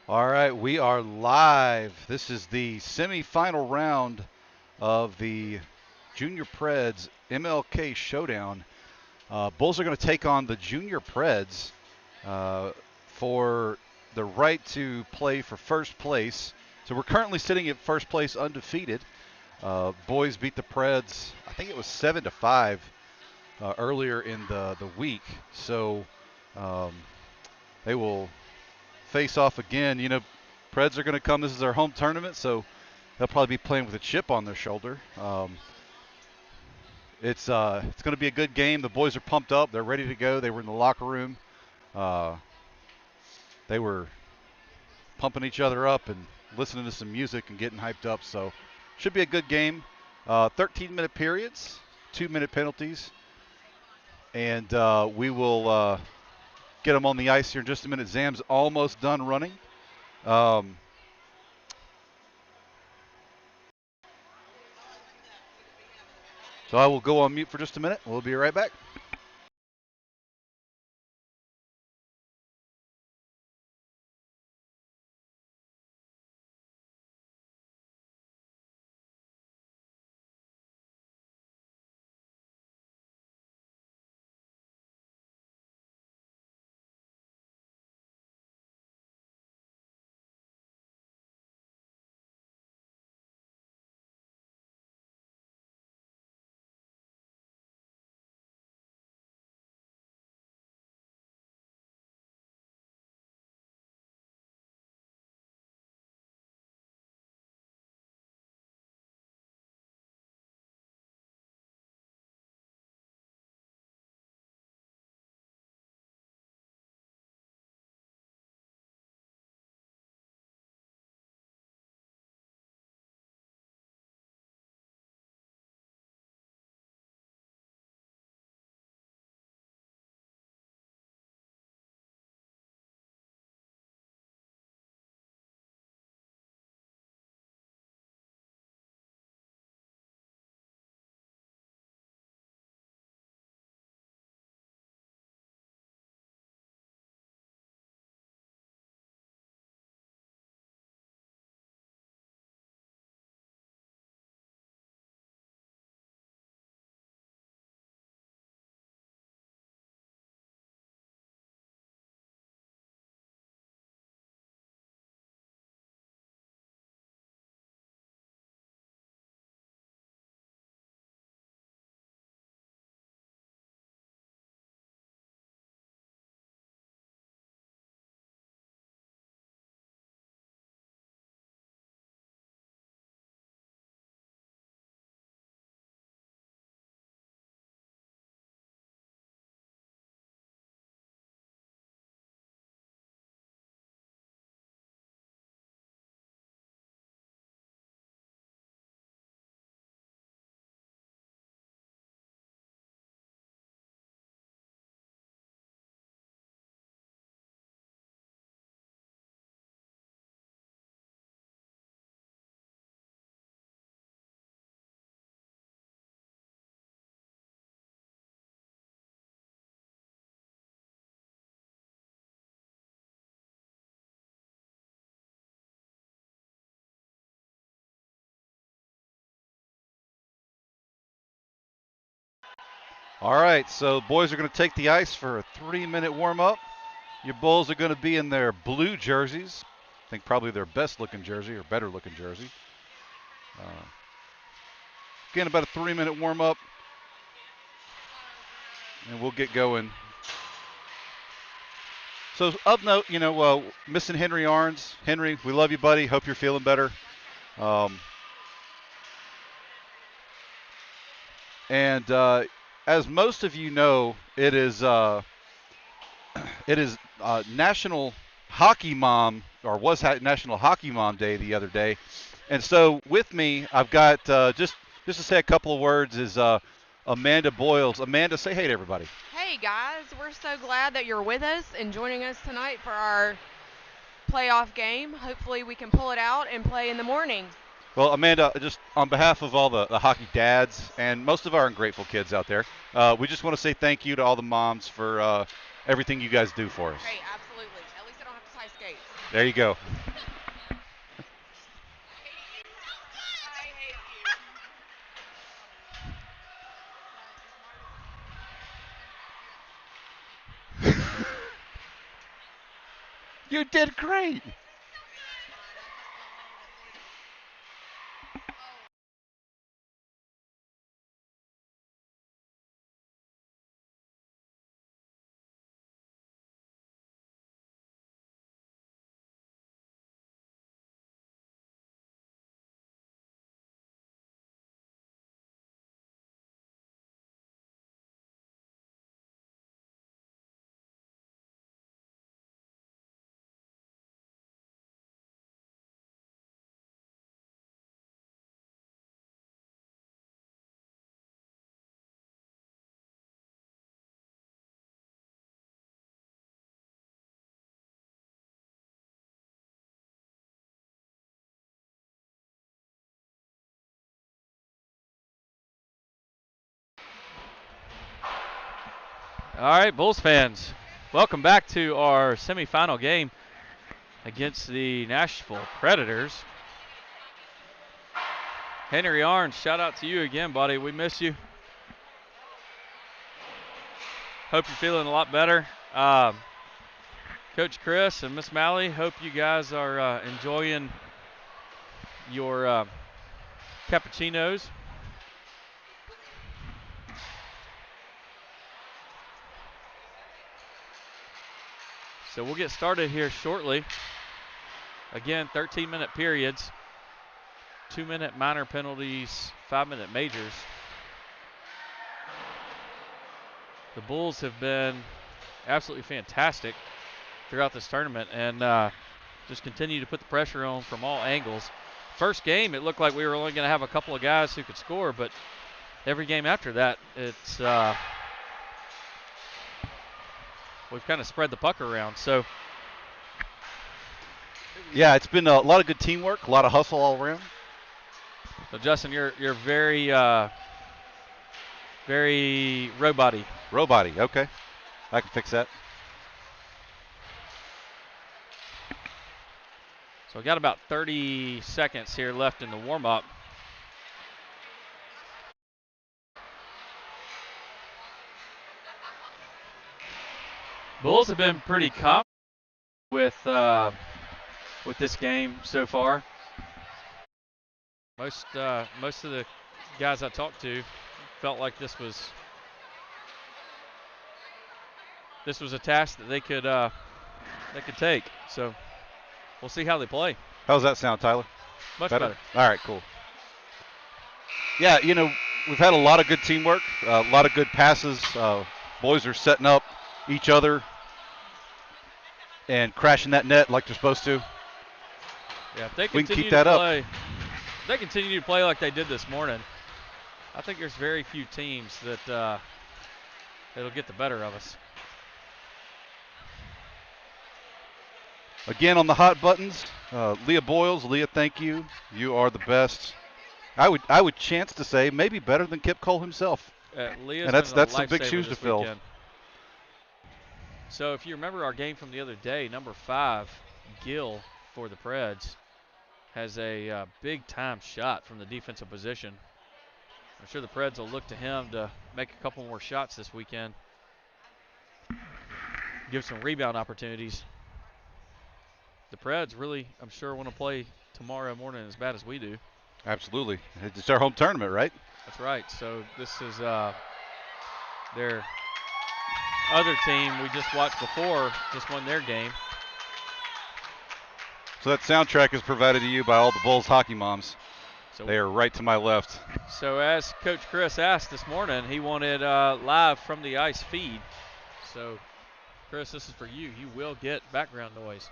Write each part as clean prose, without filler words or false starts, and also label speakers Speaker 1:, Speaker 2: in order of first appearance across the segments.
Speaker 1: All right, we are live. This is the semifinal round of the Junior Preds MLK Showdown. Bulls are going to take on the Junior Preds uh, for the right to play for first place. So we're currently sitting at first place undefeated. Boys beat the Preds, I think it was 7-5 earlier in the week. So um, they will face off again. You know, Preds are going to come. This is their home tournament, so they'll probably be playing with a chip on their shoulder. It's going to be a good game. The boys are pumped up. They're ready to go. They were in the locker room. Uh, they were pumping each other up and listening to some music and getting hyped up. So should be a good game. 13-minute periods, 2-minute penalties, and we will get them on the ice here in just a minute. Zam's almost done running. Um, so I will go on mute for just a minute. We'll be right back. All right, so boys are going to take the ice for a 3-minute warm-up. Your Bulls are going to be in their blue jerseys. I think probably their best-looking jersey or better-looking jersey. Uh, Again, about a 3-minute warm-up, and we'll get going. So, of note, missing Henry Arns. Henry, we love you, buddy. Hope you're feeling better. Um, and as most of you know, it is National Hockey Mom, or was National Hockey Mom Day the other day. And so with me, I've got just to say a couple of words is Amanda Boyles. Amanda, say hey to everybody.
Speaker 2: Hey guys, we're so glad that you're with us and joining us tonight for our playoff game. Hopefully we can pull it out and play in the morning.
Speaker 1: Well, Amanda, just on behalf of all the hockey dads and most of our ungrateful kids out there, we just want to say thank you to all the moms for everything you guys do for us.
Speaker 2: Hey, absolutely. At least I don't have to tie skates.
Speaker 1: There you go. You did great.
Speaker 3: All right, Bulls fans, welcome back to our semifinal game against the Nashville Predators. Henry Arns, shout out to you again, buddy. We miss you. Hope you're feeling a lot better. Coach Chris and Miss Malley, hope you guys are enjoying your cappuccinos. So we'll get started here shortly. Again, 13-minute periods, 2-minute minor penalties, 5-minute majors. The Bulls have been absolutely fantastic throughout this tournament and just continue to put the pressure on from all angles. First game, it looked like we were only going to have a couple of guys who could score, but every game after that, it's we've kind of spread the puck around. So,
Speaker 1: yeah, it's been a lot of good teamwork, a lot of hustle all around.
Speaker 3: So Justin, you're very very robot-y.
Speaker 1: Robot-y, okay. I can fix that.
Speaker 3: So we got about 30 seconds here left in the warm-up. Bulls have been pretty confident with this game so far. Most of the guys I talked to felt like this was a task that they could take. So we'll see how they play.
Speaker 1: How's that sound, Tyler?
Speaker 3: Much better.
Speaker 1: All right, cool. Yeah, you know, we've had a lot of good teamwork, a lot of good passes. Boys are setting up each other and crashing that net like they're supposed to.
Speaker 3: Yeah, if they
Speaker 1: we can
Speaker 3: continue
Speaker 1: keep that
Speaker 3: to
Speaker 1: up.
Speaker 3: play, if they continue to play like they did this morning, I think there's very few teams that that'll get the better of us.
Speaker 1: Again, on the hot buttons, Leah Boyles. Leah, thank you. You are the best. I would chance to say maybe better than Kip Cole himself.
Speaker 3: Leah's
Speaker 1: and that's
Speaker 3: been a
Speaker 1: some big
Speaker 3: lifesaver
Speaker 1: shoes to
Speaker 3: this
Speaker 1: fill.
Speaker 3: weekend. So if you remember our game from the other day, number 5, Gill for the Preds, has a big-time shot from the defensive position. I'm sure the Preds will look to him to make a couple more shots this weekend. Give some rebound opportunities. The Preds really, I'm sure, want to play tomorrow morning as bad as we do.
Speaker 1: Absolutely. It's our home tournament, right?
Speaker 3: That's right. So this is their other team we just watched before, just won their game.
Speaker 1: So that soundtrack is provided to you by all the Bulls hockey moms.
Speaker 3: So
Speaker 1: they are right to my left.
Speaker 3: So as Coach Chris asked this morning, he wanted live from the ice feed. So Chris, this is for you. You will get background noise.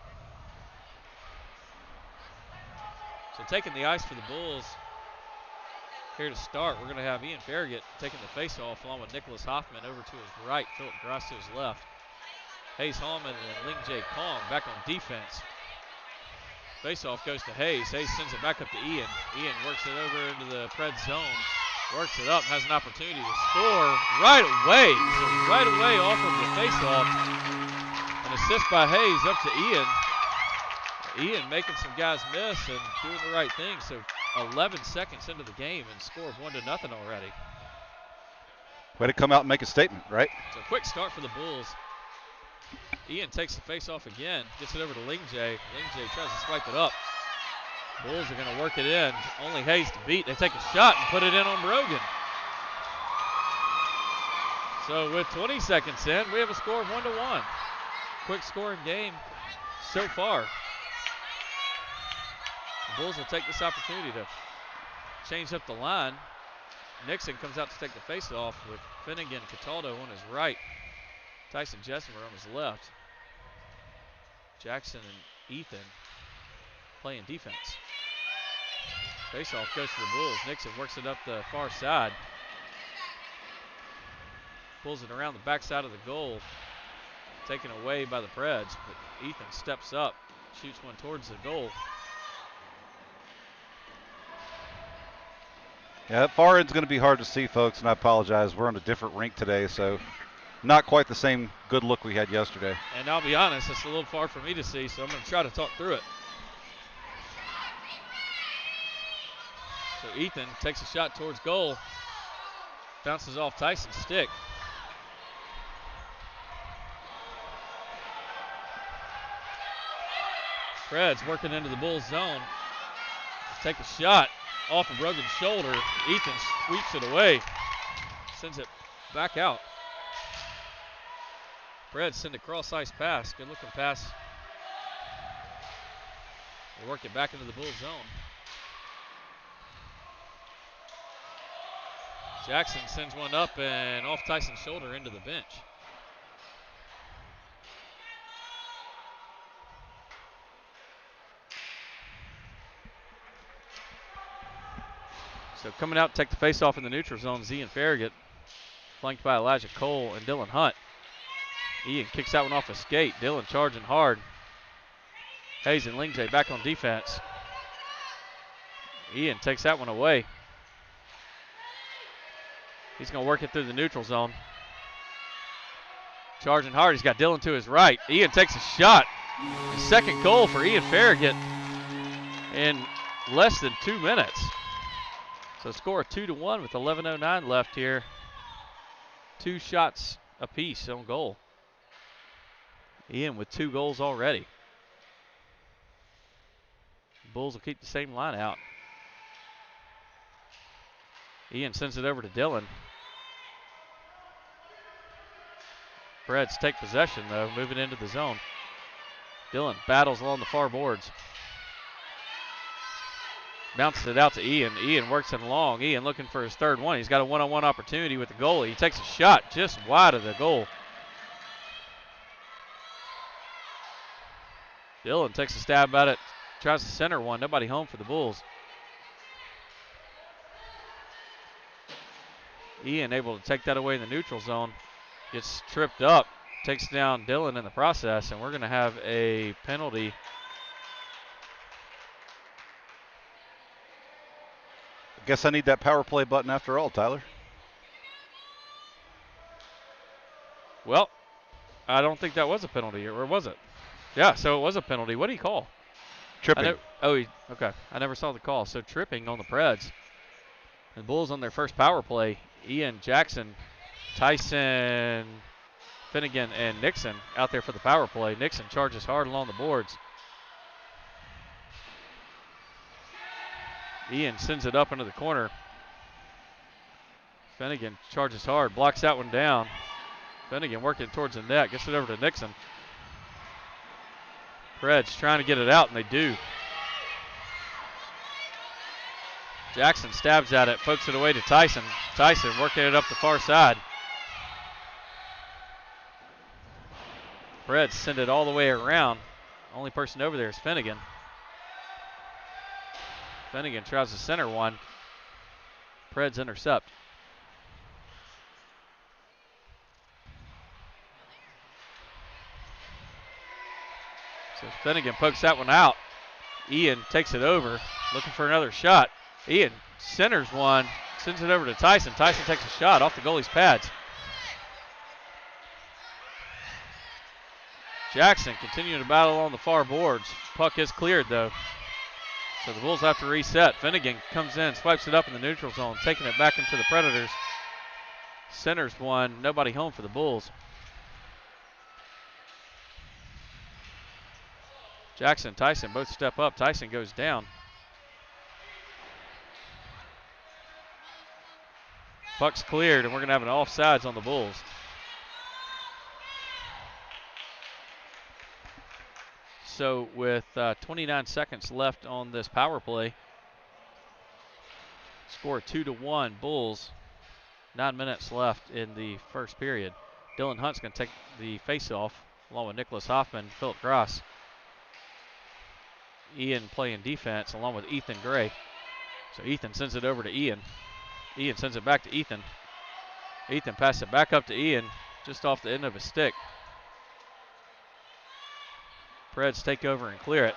Speaker 3: So taking the ice for the Bulls here to start, we're going to have Ian Farragut taking the faceoff along with Nicholas Hoffman over to his right, Philip Gross to his left. Hayes Hallman and Ling J. Kong back on defense. Faceoff goes to Hayes. Hayes sends it back up to Ian. Ian works it over into the Preds zone. Works it up, has an opportunity to score right away. So right away off of the faceoff. An assist by Hayes up to Ian. Ian making some guys miss and doing the right thing. So 11 seconds into the game and score of 1-0 already.
Speaker 1: Way to come out and make a statement, right?
Speaker 3: So a quick start for the Bulls. Ian takes the face-off again, gets it over to Lingjay. Lingjay tries to swipe it up. Bulls are going to work it in. Only Hayes to beat. They take a shot and put it in on Brogan. So with 20 seconds in, we have a score of 1-1. Quick scoring game so far. The Bulls will take this opportunity to change up the line. Nixon comes out to take the face-off with Finnegan Cataldo on his right. Tyson Jessimer on his left. Jackson and Ethan playing defense. Face-off goes to the Bulls. Nixon works it up the far side. Pulls it around the backside of the goal. Taken away by the Preds, but Ethan steps up, shoots one towards the goal.
Speaker 1: Yeah, that far end's going to be hard to see, folks, and I apologize. We're on a different rink today, so not quite the same good look we had yesterday.
Speaker 3: And I'll be honest, it's a little far for me to see, so I'm going to try to talk through it. So Ethan takes a shot towards goal. Bounces off Tyson's stick. Preds working into the Bulls zone. Take a shot off of Brogan's shoulder. Ethan sweeps it away. Sends it back out. Preds send a cross-ice pass. Good looking pass. They work it back into the Bulls zone. Jackson sends one up and off Tyson's shoulder into the bench. So coming out to take the face-off in the neutral zone, Ian Farragut, flanked by Elijah Cole and Dylan Hunt. Ian kicks that one off a skate. Dylan charging hard. Hayes and Lingjay back on defense. Ian takes that one away. He's going to work it through the neutral zone. Charging hard. He's got Dylan to his right. Ian takes a shot. His second goal for Ian Farragut in less than 2 minutes. So score of 2-1 with 11:09 left here. 2 shots apiece on goal. Ian with 2 goals already. Bulls will keep the same line out. Ian sends it over to Dylan. Preds take possession though, moving into the zone. Dylan battles along the far boards. Bounces it out to Ian. Ian works it along. Ian looking for his third one. He's got a one-on-one opportunity with the goalie. He takes a shot just wide of the goal. Dylan takes a stab at it. Tries to center one. Nobody home for the Bulls. Ian able to take that away in the neutral zone. Gets tripped up. Takes down Dylan in the process. And we're going to have a penalty.
Speaker 1: Guess I need that power play button after all, Tyler.
Speaker 3: Well, I don't think that was a penalty, or was it? Yeah, so it was a penalty. What do you call?
Speaker 1: Tripping.
Speaker 3: Okay. I never saw the call. So tripping on the Preds. And Bulls on their first power play. Ian, Jackson, Tyson, Finnegan, and Nixon out there for the power play. Nixon charges hard along the boards. Ian sends it up into the corner. Finnegan charges hard, blocks that one down. Finnegan working towards the net, gets it over to Nixon. Preds trying to get it out, and they do. Jackson stabs at it, pokes it away to Tyson. Tyson working it up the far side. Preds send it all the way around. Only person over there is Finnegan. Finnegan tries to center one. Preds intercept. So Finnegan pokes that one out. Ian takes it over, looking for another shot. Ian centers one, sends it over to Tyson. Tyson takes a shot off the goalie's pads. Jackson continuing to battle on the far boards. Puck is cleared though. So the Bulls have to reset. Finnegan comes in, swipes it up in the neutral zone, taking it back into the Predators. Centers one, nobody home for the Bulls. Jackson and Tyson both step up. Tyson goes down. Puck's cleared, and we're going to have an offsides on the Bulls. So with 29 seconds left on this power play, score 2-1 Bulls. 9 minutes left in the first period. Dylan Hunt's going to take the face-off along with Nicholas Hoffman, Philip Gross. Ian playing defense along with Ethan Gray. So Ethan sends it over to Ian. Ian sends it back to Ethan. Ethan passes it back up to Ian, just off the end of his stick. Preds take over and clear it.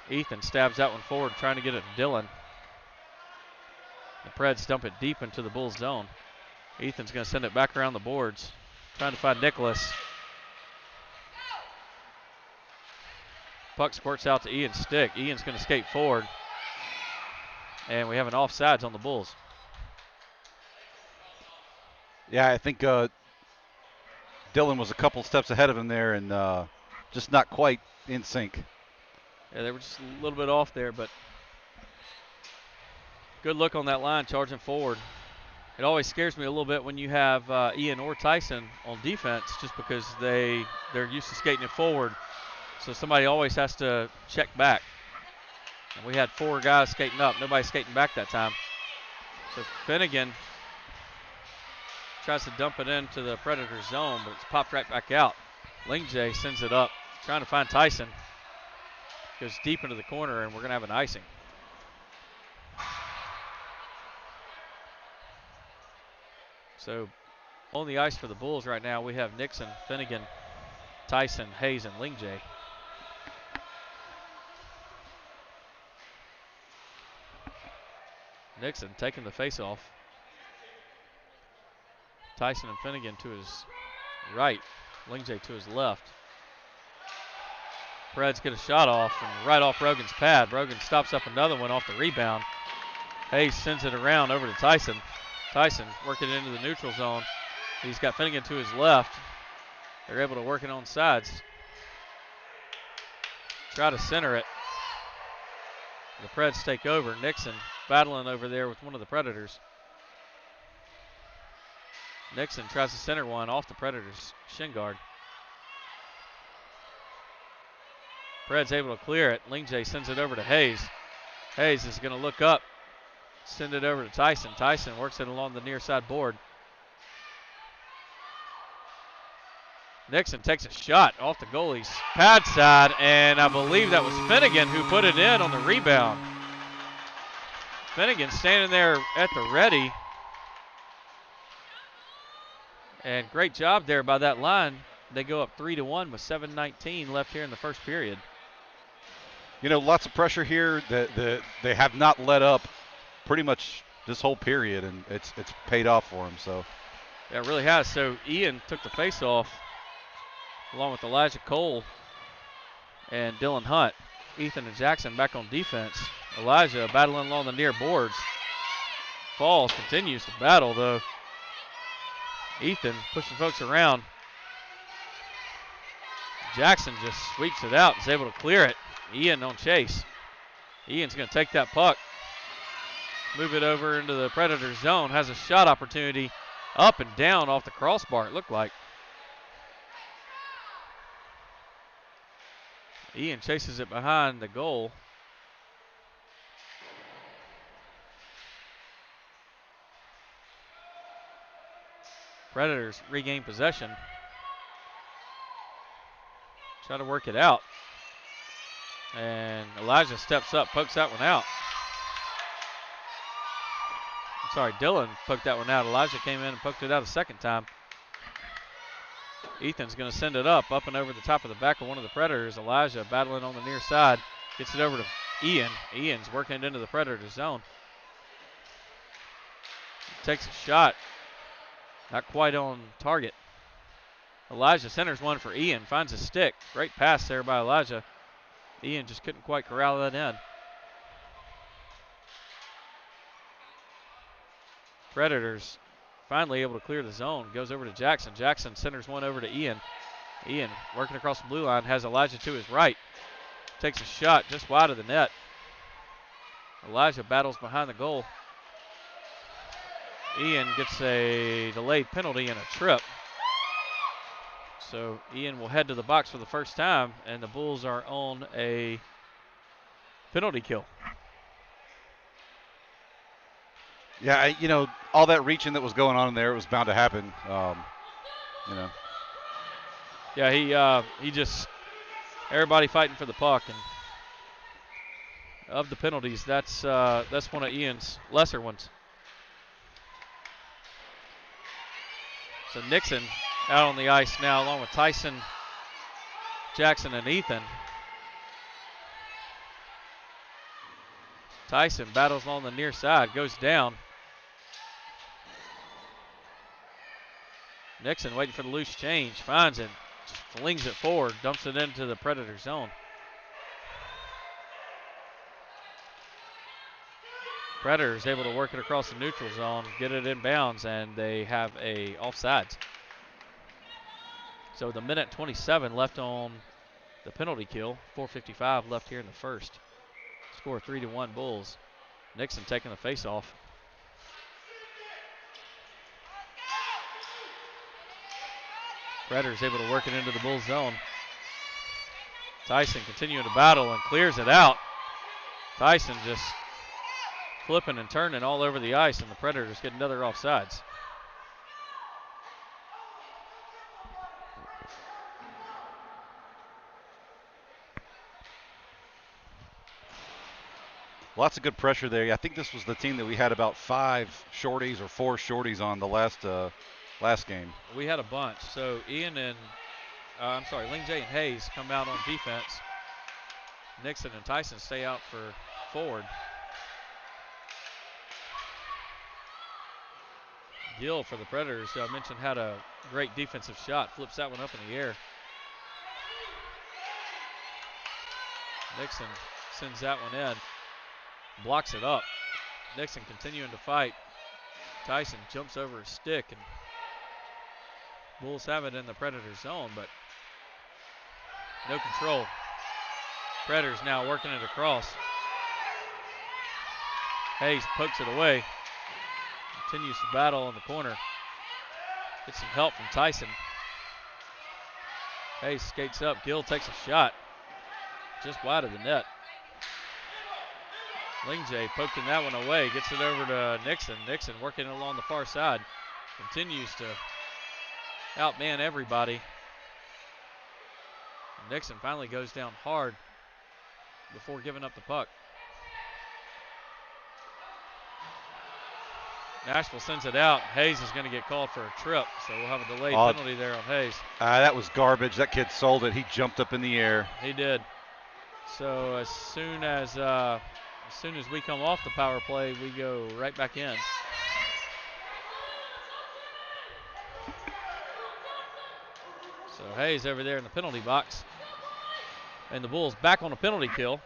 Speaker 3: Ethan stabs that one forward, trying to get it to Dylan. The Preds dump it deep into the Bulls zone. Ethan's going to send it back around the boards, trying to find Nicholas. Puck squirts out to Ian's stick. Ian's going to skate forward. And we have an offsides on the Bulls.
Speaker 1: Yeah, I think Dylan was a couple steps ahead of him there and just not quite in sync.
Speaker 3: Yeah, they were just a little bit off there, but good look on that line charging forward. It always scares me a little bit when you have Ian or Tyson on defense just because they're used to skating it forward. So somebody always has to check back. And we had 4 guys skating up. Nobody skating back that time. So Finnegan tries to dump it into the Predator zone, but it's popped right back out. Lingjay sends it up, trying to find Tyson. Goes deep into the corner, and we're going to have an icing. So on the ice for the Bulls right now, we have Nixon, Finnegan, Tyson, Hayes, and Lingjay. Nixon taking the face-off. Tyson and Finnegan to his right. Lingjay to his left. Preds get a shot off and right off Brogan's pad. Brogan stops up another one off the rebound. Hayes sends it around over to Tyson. Tyson working into the neutral zone. He's got Finnegan to his left. They're able to work it on sides. Try to center it. The Preds take over. Nixon battling over there with one of the Predators. Nixon tries to center one off the Predators' shin guard. Preds able to clear it. Lingjay sends it over to Hayes. Hayes is going to look up, send it over to Tyson. Tyson works it along the near side board. Nixon takes a shot off the goalie's pad side, and I believe that was Finnegan who put it in on the rebound. Finnegan standing there at the ready. And great job there by that line. They go up 3-1 with 7:19 left here in the first period.
Speaker 1: You know, lots of pressure here. They have not let up pretty much this whole period, and it's paid off for them. So
Speaker 3: yeah, it really has. So Ian took the face-off along with Elijah Cole and Dylan Hunt. Ethan and Jackson back on defense. Elijah battling along the near boards. Falls continues to battle, though. Ethan pushing folks around. Jackson just sweeps it out and is able to clear it. Ian on chase. Ian's going to take that puck, move it over into the Predator zone. Has a shot opportunity up and down off the crossbar, it looked like. Ian chases it behind the goal. Predators regain possession. Try to work it out. And Elijah steps up, pokes that one out. I'm sorry, Dylan poked that one out. Elijah came in and poked it out a second time. Ethan's going to send it up and over the top of the back of one of the Predators. Elijah battling on the near side. Gets it over to Ian. Ian's working it into the Predator zone. Takes a shot. Not quite on target. Elijah centers one for Ian, finds a stick. Great pass there by Elijah. Ian just couldn't quite corral that in. Predators finally able to clear the zone. Goes over to Jackson. Jackson centers one over to Ian. Ian working across the blue line, has Elijah to his right. Takes a shot just wide of the net. Elijah battles behind the goal. Ian gets a delayed penalty and a trip. So Ian will head to the box for the first time, and the Bulls are on a penalty kill.
Speaker 1: Yeah, all that reaching that was going on in there, it was bound to happen.
Speaker 3: Yeah, he just, everybody fighting for the puck, and of the penalties, that's one of Ian's lesser ones. So Nixon out on the ice now, along with Tyson, Jackson, and Ethan. Tyson battles along the near side, goes down. Nixon waiting for the loose change, finds it, flings it forward, dumps it into the Predator zone. Predators able to work it across the neutral zone, get it in bounds, and they have a offsides. So the minute 27 left on the penalty kill, 4:55 left here in the first. Score 3-1 Bulls. Nixon taking the face-off. Predators able to work it into the Bulls zone. Tyson continuing to battle and clears it out. Tyson just flipping and turning all over the ice, and the Predators get another offsides.
Speaker 1: Lots of good pressure there. I think this was the team that we had about 5 shorties or 4 shorties on the last game.
Speaker 3: We had a bunch. So Ian and, Ling J and Hayes come out on defense. Nixon and Tyson stay out for forward. Gill for the Predators, who I mentioned had a great defensive shot, flips that one up in the air. Nixon sends that one in, blocks it up. Nixon continuing to fight. Tyson jumps over his stick, and Bulls have it in the Predator zone, but no control. Predators now working it across. Hayes pokes it away. Continues to battle in the corner. Gets some help from Tyson. Hayes skates up. Gill takes a shot. Just wide of the net. Lingjay poking that one away. Gets it over to Nixon. Nixon working along the far side. Continues to outman everybody. And Nixon finally goes down hard before giving up the puck. Nashville sends it out. Hayes is going to get called for a trip, so we'll have a delayed penalty there on Hayes.
Speaker 1: That was garbage. That kid sold it. He jumped up in the air.
Speaker 3: He did. So as soon as we come off the power play, we go right back in. So Hayes over there in the penalty box. And the Bulls back on a penalty kill.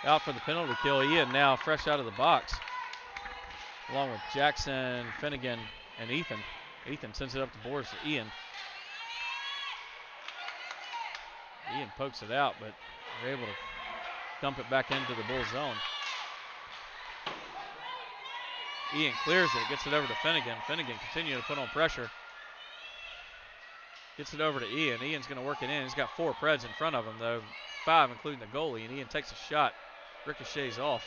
Speaker 3: Out for the penalty kill. Ian now fresh out of the box, along with Jackson, Finnegan, and Ethan. Ethan sends it up the boards to Ian. Ian pokes it out, but they're able to dump it back into the Bulls zone. Ian clears it, gets it over to Finnegan. Finnegan continuing to put on pressure. Gets it over to Ian. Ian's going to work it in. He's got 4 Preds in front of him, though, 5 including the goalie, and Ian takes a shot. Ricochets off.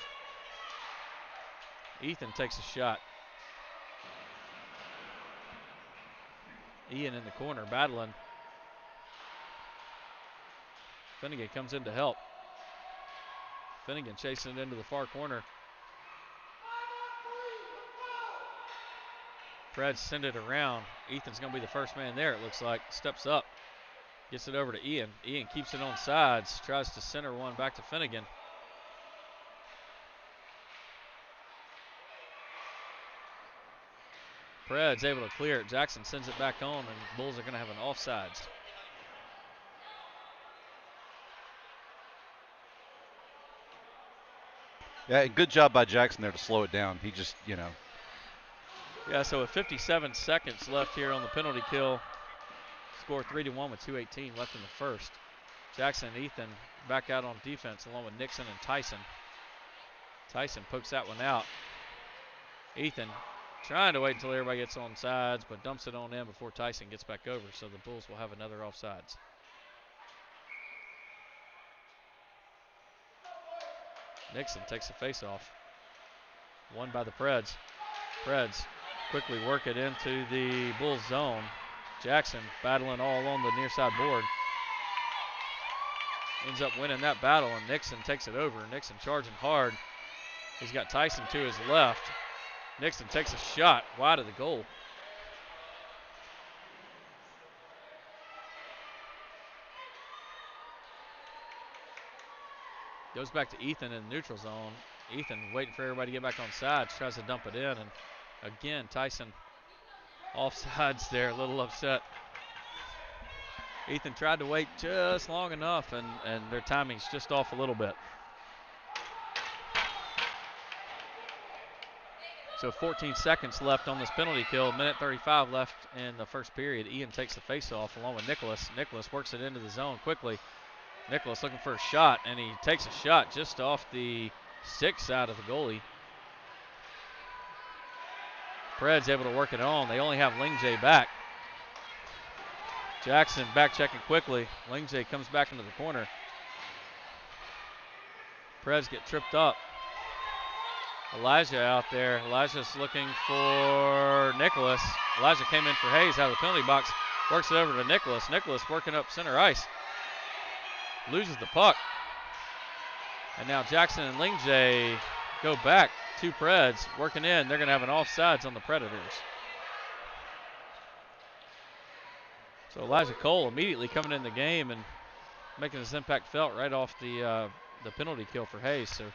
Speaker 3: Ethan takes a shot. Ian in the corner battling. Finnegan comes in to help. Finnegan chasing it into the far corner. Preds send it around. Ethan's going to be the first man there, it looks like. Steps up. Gets it over to Ian. Ian keeps it on sides. Tries to center one back to Finnegan. Preds able to clear it. Jackson sends it back on, and the Bulls are going to have an offsides.
Speaker 1: Yeah, good job by Jackson there to slow it down. He just, you know.
Speaker 3: Yeah, so with 57 seconds left here on the penalty kill, score 3-1 with 2:18 left in the first. Jackson and Ethan back out on defense along with Nixon and Tyson. Tyson pokes that one out. Ethan trying to wait until everybody gets on sides, but dumps it on in before Tyson gets back over, so the Bulls will have another offsides. Nixon takes the face-off. Won by the Preds. Preds quickly work it into the Bulls zone. Jackson battling all along the near side board. Ends up winning that battle, and Nixon takes it over. Nixon charging hard. He's got Tyson to his left. Nixon takes a shot wide of the goal. Goes back to Ethan in the neutral zone. Ethan waiting for everybody to get back on sides, tries to dump it in, and again, Tyson offsides there, a little upset. Ethan tried to wait just long enough, and their timing's just off a little bit. So 14 seconds left on this penalty kill, minute 35 left in the first period. Ian takes the face-off along with Nicholas. Nicholas works it into the zone quickly. Nicholas looking for a shot, and he takes a shot just off the 6 side of the goalie. Preds able to work it on. They only have Lingjay back. Jackson back checking quickly. Lingjay comes back into the corner. Preds get tripped up. Elijah out there. Elijah's looking for Nicholas. Elijah came in for Hayes out of the penalty box. Works it over to Nicholas. Nicholas working up center ice. Loses the puck. And now Jackson and Lingjay go back to Preds. Working in. They're going to have an offsides on the Predators. So Elijah Cole immediately coming in the game and making his impact felt right off the penalty kill for Hayes. So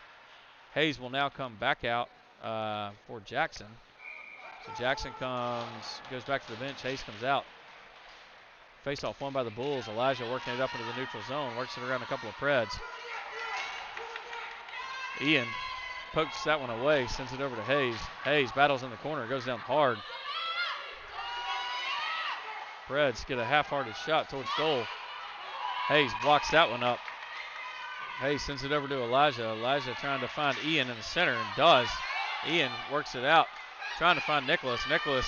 Speaker 3: Hayes will now come back out for Jackson. So Jackson goes back to the bench. Hayes comes out. Face-off won by the Bulls. Elijah working it up into the neutral zone. Works it around a couple of Preds. Ian pokes that one away. Sends it over to Hayes. Hayes battles in the corner. Goes down hard. Preds get a half-hearted shot towards goal. Hayes blocks that one up. Hayes sends it over to Elijah. Elijah trying to find Ian in the center and does. Ian works it out, trying to find Nicholas. Nicholas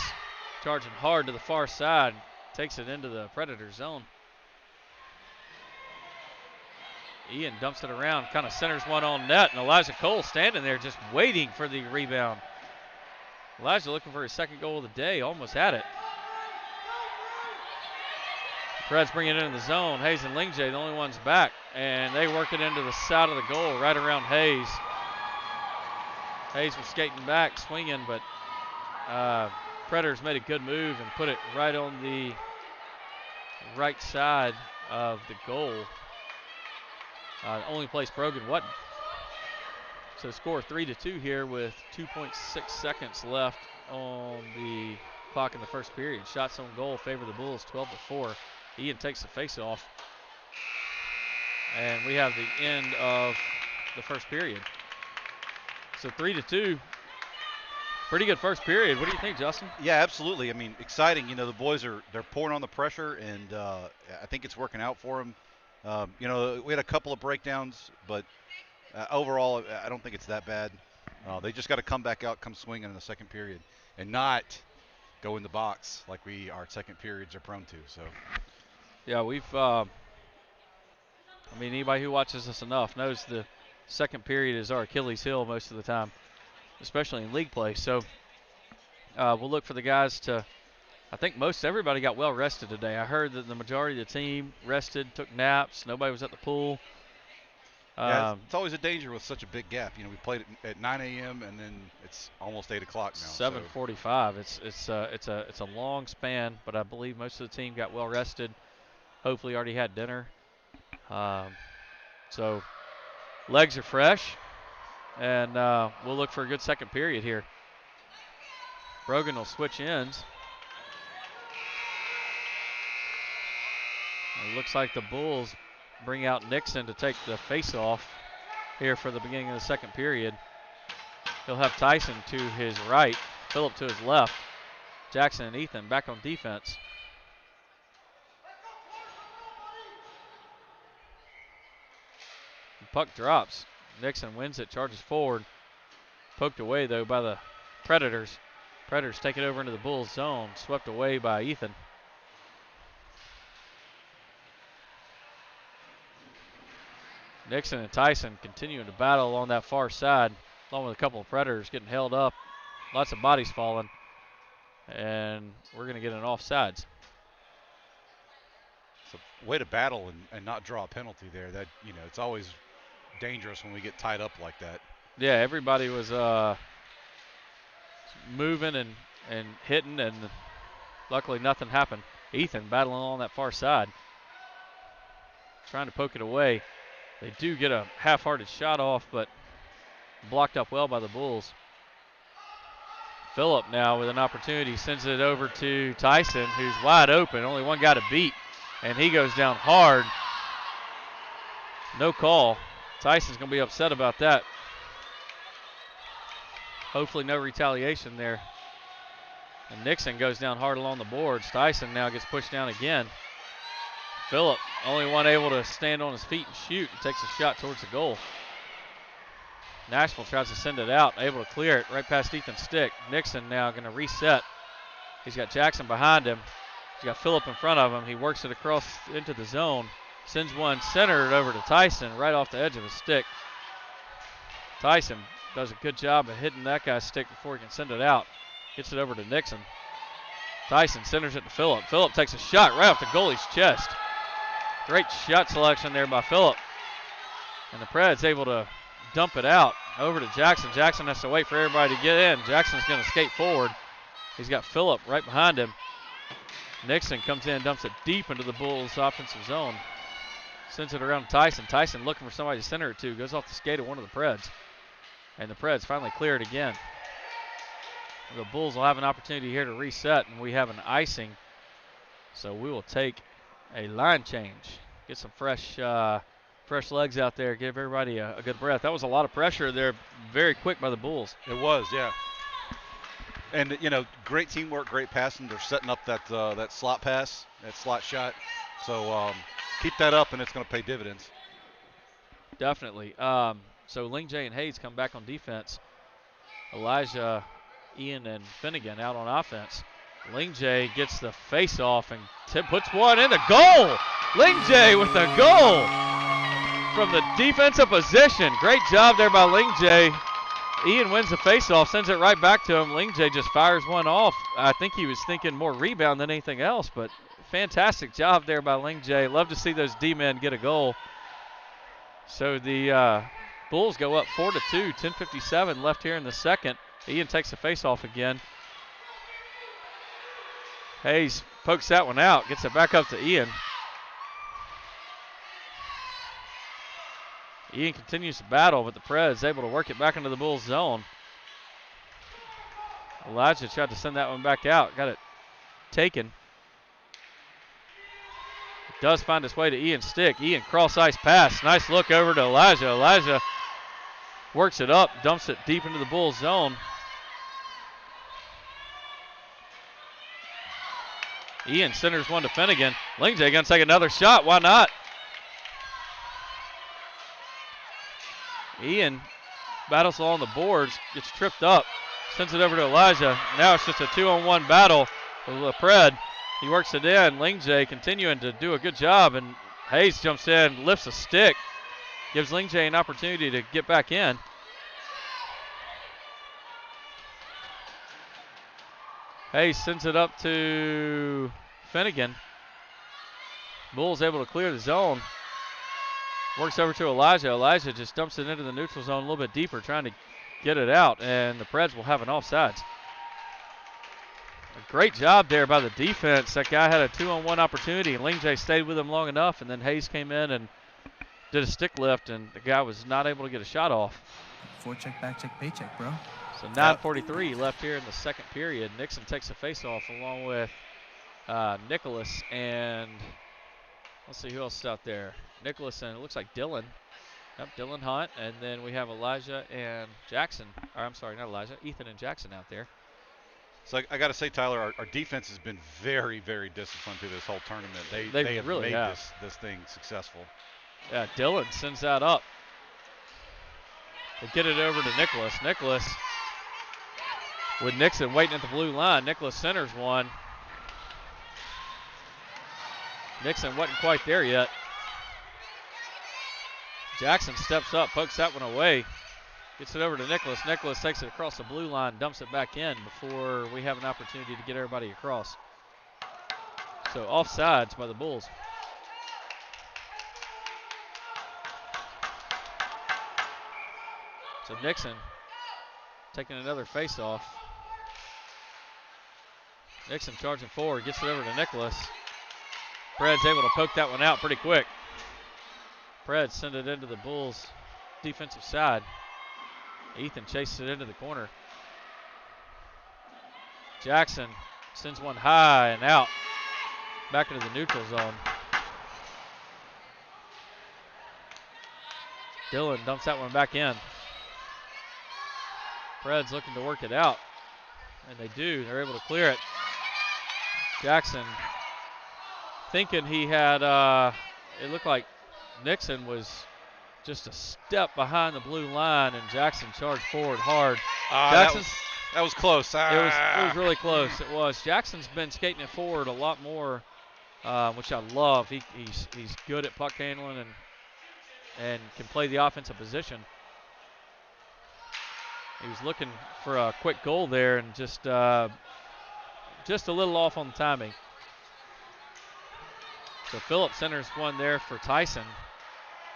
Speaker 3: charging hard to the far side. Takes it into the Predator zone. Ian dumps it around, kind of centers one on net, and Elijah Cole standing there just waiting for the rebound. Elijah looking for his second goal of the day, almost had it. Preds bring it into the zone. Hayes and Lingjay, the only ones back, and they work it into the side of the goal right around Hayes. Hayes was skating back, swinging, but Predators made a good move and put it right on the right side of the goal. The only place Brogan wasn't. So score 3-2 here with 2.6 seconds left on the clock in the first period. Shots on goal favor the Bulls 12-4. Ian takes the face-off. And we have the end of the first period. So 3-2. Pretty good first period. What do you think, Justin?
Speaker 1: Yeah, absolutely. I mean, exciting. You know, the boys they're pouring on the pressure, and I think it's working out for them. You know, we had a couple of breakdowns, but overall, I don't think it's that bad. They just got to come back out, come swinging in the second period, and not go in the box like our second periods are prone to. So,
Speaker 3: yeah, we've. I mean, anybody who watches us enough knows the second period is our Achilles heel most of the time, especially in league play. So we'll look for the guys to. I think most everybody got well rested today. I heard that the majority of the team rested, took naps. Nobody was at the pool.
Speaker 1: Yeah, it's always a danger with such a big gap. You know, we played at 9 a.m. and then it's almost 8 o'clock now.
Speaker 3: 7:45. It's a long span, but I believe most of the team got well rested. Hopefully, already had dinner. So legs are fresh, and we'll look for a good second period here. Brogan will switch ends. It looks like the Bulls bring out Nixon to take the face-off here for the beginning of the second period. He'll have Tyson to his right, Phillip to his left. Jackson and Ethan back on defense. The puck drops. Nixon wins it, charges forward. Poked away, though, by the Predators. Predators take it over into the Bulls' zone, swept away by Ethan. Nixon and Tyson continuing to battle along that far side, along with a couple of Predators getting held up. Lots of bodies falling. And we're going to get an offsides.
Speaker 1: It's a way to battle and not draw a penalty there. That, you know, it's always dangerous when we get tied up like that.
Speaker 3: Yeah, everybody was moving and hitting, and luckily nothing happened. Ethan battling along that far side, trying to poke it away. They do get a half-hearted shot off, but blocked up well by the Bulls. Phillip now with an opportunity, sends it over to Tyson, who's wide open. Only one guy to beat, and he goes down hard. No call. Tyson's going to be upset about that. Hopefully no retaliation there. And Nixon goes down hard along the boards. Tyson now gets pushed down again. Phillip, only one able to stand on his feet and shoot, and takes a shot towards the goal. Nashville tries to send it out, able to clear it right past Ethan's stick. Nixon now going to reset. He's got Jackson behind him. He's got Phillip in front of him. He works it across into the zone. Sends one centered over to Tyson right off the edge of his stick. Tyson does a good job of hitting that guy's stick before he can send it out. Gets it over to Nixon. Tyson centers it to Phillip. Phillip takes a shot right off the goalie's chest. Great shot selection there by Phillip. And the Preds able to dump it out over to Jackson. Jackson has to wait for everybody to get in. Jackson's going to skate forward. He's got Phillip right behind him. Nixon comes in, dumps it deep into the Bulls' offensive zone. Sends it around to Tyson. Tyson looking for somebody to center it to. Goes off the skate of one of the Preds. And the Preds finally clear it again. The Bulls will have an opportunity here to reset, and we have an icing. So we will take a line change. Get some fresh legs out there. Give everybody a good breath. That was a lot of pressure there, very quick by the Bulls.
Speaker 1: It was, yeah. And, you know, great teamwork, great passing. They're setting up that slot pass, that slot shot. So keep that up, and it's going to pay dividends.
Speaker 3: Definitely. So Lingjay and Hayes come back on defense. Elijah, Ian, and Finnegan out on offense. Lingjay gets the face-off and puts one in the goal. Lingjay with the goal from the defensive position. Great job there by Lingjay. Ian wins the face-off, sends it right back to him. Lingjay just fires one off. I think he was thinking more rebound than anything else, but fantastic job there by Lingjay. Love to see those D-men get a goal. So the Bulls go up 4-2, 10:57 left here in the second. Ian takes the face-off again. Hayes pokes that one out, gets it back up to Ian. Ian continues to battle, but the Preds able to work it back into the Bulls' zone. Elijah tried to send that one back out, got it taken. It does find its way to Ian's stick. Ian cross-ice pass, nice look over to Elijah. Elijah works it up, dumps it deep into the Bulls' zone. Ian centers one to Finnegan. Lingjay gonna take another shot, why not? Ian battles along the boards, gets tripped up, sends it over to Elijah. Now it's just a 2-on-1 battle with the Pred. He works it in. Lingjay continuing to do a good job, and Hayes jumps in, lifts a stick, gives Lingjay an opportunity to get back in. Hayes sends it up to Finnegan. Bulls able to clear the zone. Works over to Elijah. Elijah just dumps it into the neutral zone a little bit deeper, trying to get it out, and the Preds will have an offsides. A great job there by the defense. That guy had a 2-on-1 opportunity, and Lingjay stayed with him long enough, and then Hayes came in and did a stick lift, and the guy was not able to get a shot off.
Speaker 4: Forecheck, back check, paycheck, bro.
Speaker 3: So 9:43 left here in the second period. Nixon takes a face-off along with Nicholas and let's see who else is out there. Nicholas and it looks like Dylan. Yep, Dylan Hunt, and then we have Elijah and Jackson. Or I'm sorry, not Elijah. Ethan and Jackson out there.
Speaker 1: So I got to say, Tyler, our defense has been very, very disciplined through this whole tournament. They have
Speaker 3: really
Speaker 1: made this thing successful.
Speaker 3: Yeah, Dylan sends that up. They get it over to Nicholas. Nicholas with Nixon waiting at the blue line. Nicholas centers one. Nixon wasn't quite there yet. Jackson steps up, pokes that one away. Gets it over to Nicholas. Nicholas takes it across the blue line, dumps it back in before we have an opportunity to get everybody across. So offsides by the Bulls. So Nixon taking another face-off. Nixon charging forward, gets it over to Nicholas. Preds able to poke that one out pretty quick. Preds send it into the Bulls' defensive side. Ethan chases it into the corner. Jackson sends one high and out. Back into the neutral zone. Dylan dumps that one back in. Preds looking to work it out. And they do. They're able to clear it. Jackson thinking he had, it looked like Nixon was just a step behind the blue line, and Jackson charged forward hard.
Speaker 1: That was close.
Speaker 3: It was really close. It was. Jackson's been skating it forward a lot more, which I love. He's good at puck handling and can play the offensive position. He was looking for a quick goal there and just a little off on the timing. So Phillips centers one there for Tyson.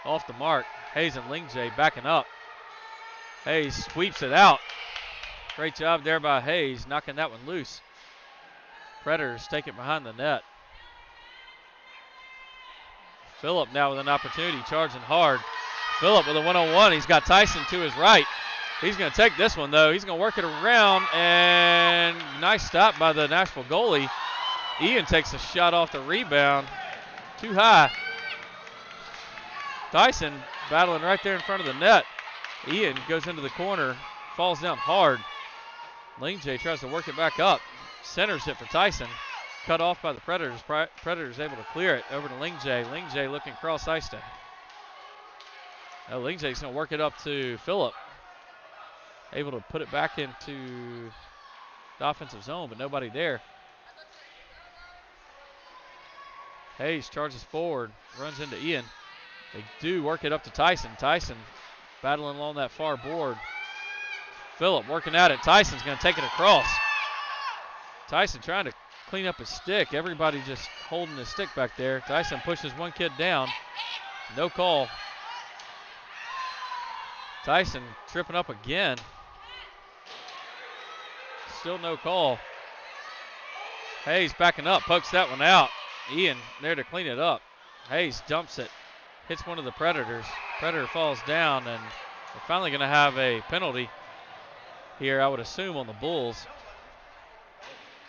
Speaker 3: Off the mark. Hayes and Lingjay backing up. Hayes sweeps it out. Great job there by Hayes, knocking that one loose. Predators take it behind the net. Phillip now with an opportunity, charging hard. Phillip with a one-on-one. He's got Tyson to his right. He's going to take this one, though. He's going to work it around, and nice stop by the Nashville goalie. Ian takes a shot off the rebound. Too high. Tyson battling right there in front of the net. Ian goes into the corner, falls down hard. Lingjay tries to work it back up. Centers it for Tyson. Cut off by the Predators. Predators able to clear it over to Lingjay. Lingjay looking cross ice to. Now Lingjay's going to work it up to Phillip. Able to put it back into the offensive zone, but nobody there. Hayes charges forward, runs into Ian. They do work it up to Tyson. Tyson battling along that far board. Phillip working at it. Tyson's going to take it across. Tyson trying to clean up his stick. Everybody just holding his stick back there. Tyson pushes one kid down. No call. Tyson tripping up again. Still no call. Hayes backing up, pokes that one out. Ian there to clean it up. Hayes dumps it, hits one of the Predators. Predator falls down, and we're finally going to have a penalty here, I would assume, on the Bulls.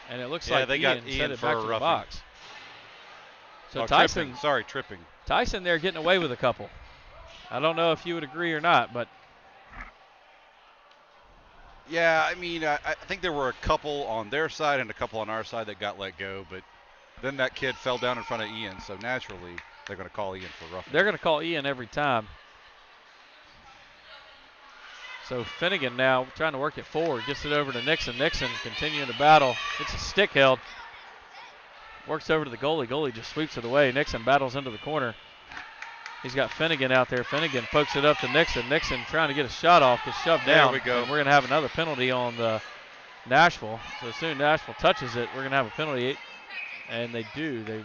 Speaker 3: And it looks like
Speaker 1: they
Speaker 3: Ian
Speaker 1: got Ian
Speaker 3: set it
Speaker 1: for
Speaker 3: back
Speaker 1: a
Speaker 3: to the
Speaker 1: roughing.
Speaker 3: box. So
Speaker 1: Tyson, tripping.
Speaker 3: Tyson there getting away with a couple. I don't know if you would agree or not, but.
Speaker 1: Yeah, I mean, I think there were a couple on their side and a couple on our side that got let go, but then that kid fell down in front of Ian, so naturally they're going to call Ian for roughing.
Speaker 3: They're going to call Ian every time. So Finnegan now trying to work it forward, gets it over to Nixon. Nixon continuing to battle, gets a stick held, works over to the goalie. Goalie just sweeps it away. Nixon battles into the corner. He's got Finnegan out there. Finnegan pokes it up to Nixon. Nixon trying to get a shot off, gets shoved down.
Speaker 1: There we go.
Speaker 3: And we're going to have another penalty on the Nashville. So as soon as Nashville touches it, we're going to have a penalty. And they do. They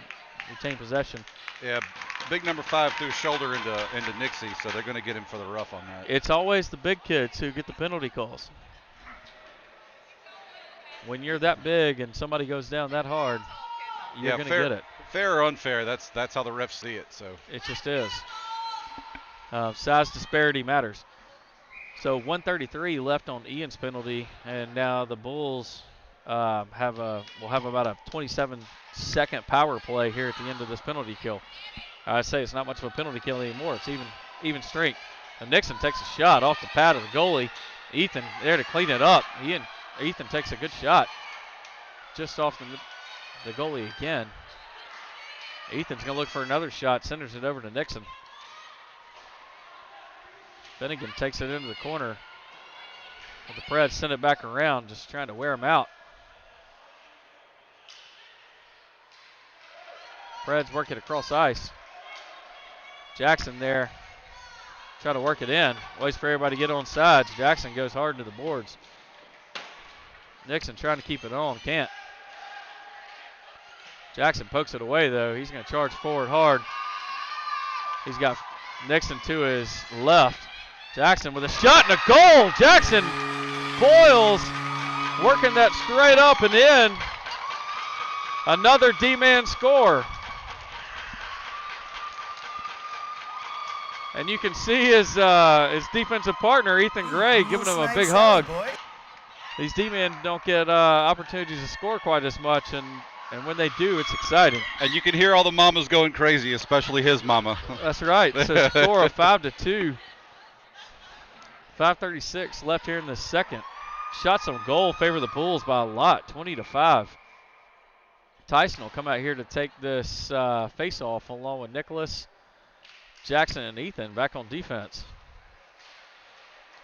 Speaker 3: retain possession.
Speaker 1: Yeah, big number 5 threw his shoulder into Nixie, so they're going to get him for the rough on that.
Speaker 3: It's always the big kids who get the penalty calls. When you're that big and somebody goes down that hard, you're going to get it.
Speaker 1: Fair or unfair, that's how the refs see it. So
Speaker 3: it just is. Size disparity matters. So 133 left on Ian's penalty, and now the Bulls will have about a 27-second power play here at the end of this penalty kill. I say it's not much of a penalty kill anymore. It's even strength. And Nixon takes a shot off the pad of the goalie. Ethan there to clean it up. Ethan takes a good shot just off the goalie again. Ethan's going to look for another shot, centers it over to Nixon. Finnegan takes it into the corner. But the Preds send it back around, just trying to wear him out. Preds work it across ice. Jackson there, try to work it in. Waits for everybody to get on sides. Jackson goes hard into the boards. Nixon trying to keep it on, can't. Jackson pokes it away though. He's going to charge forward hard. He's got Nixon to his left. Jackson with a shot and a goal. Jackson Boyles working that straight up and in. Another D-man score. And you can see his defensive partner, Ethan Gray, giving him a big hug. These D-men don't get opportunities to score quite as much, and when they do, it's exciting.
Speaker 1: And you can hear all the mamas going crazy, especially his mama.
Speaker 3: That's right. So score of 5-2. 5:36 left here in the second. Shots on goal favor the Bulls by a lot, 20-5. Tyson will come out here to take this face-off along with Nicholas, Jackson, and Ethan back on defense.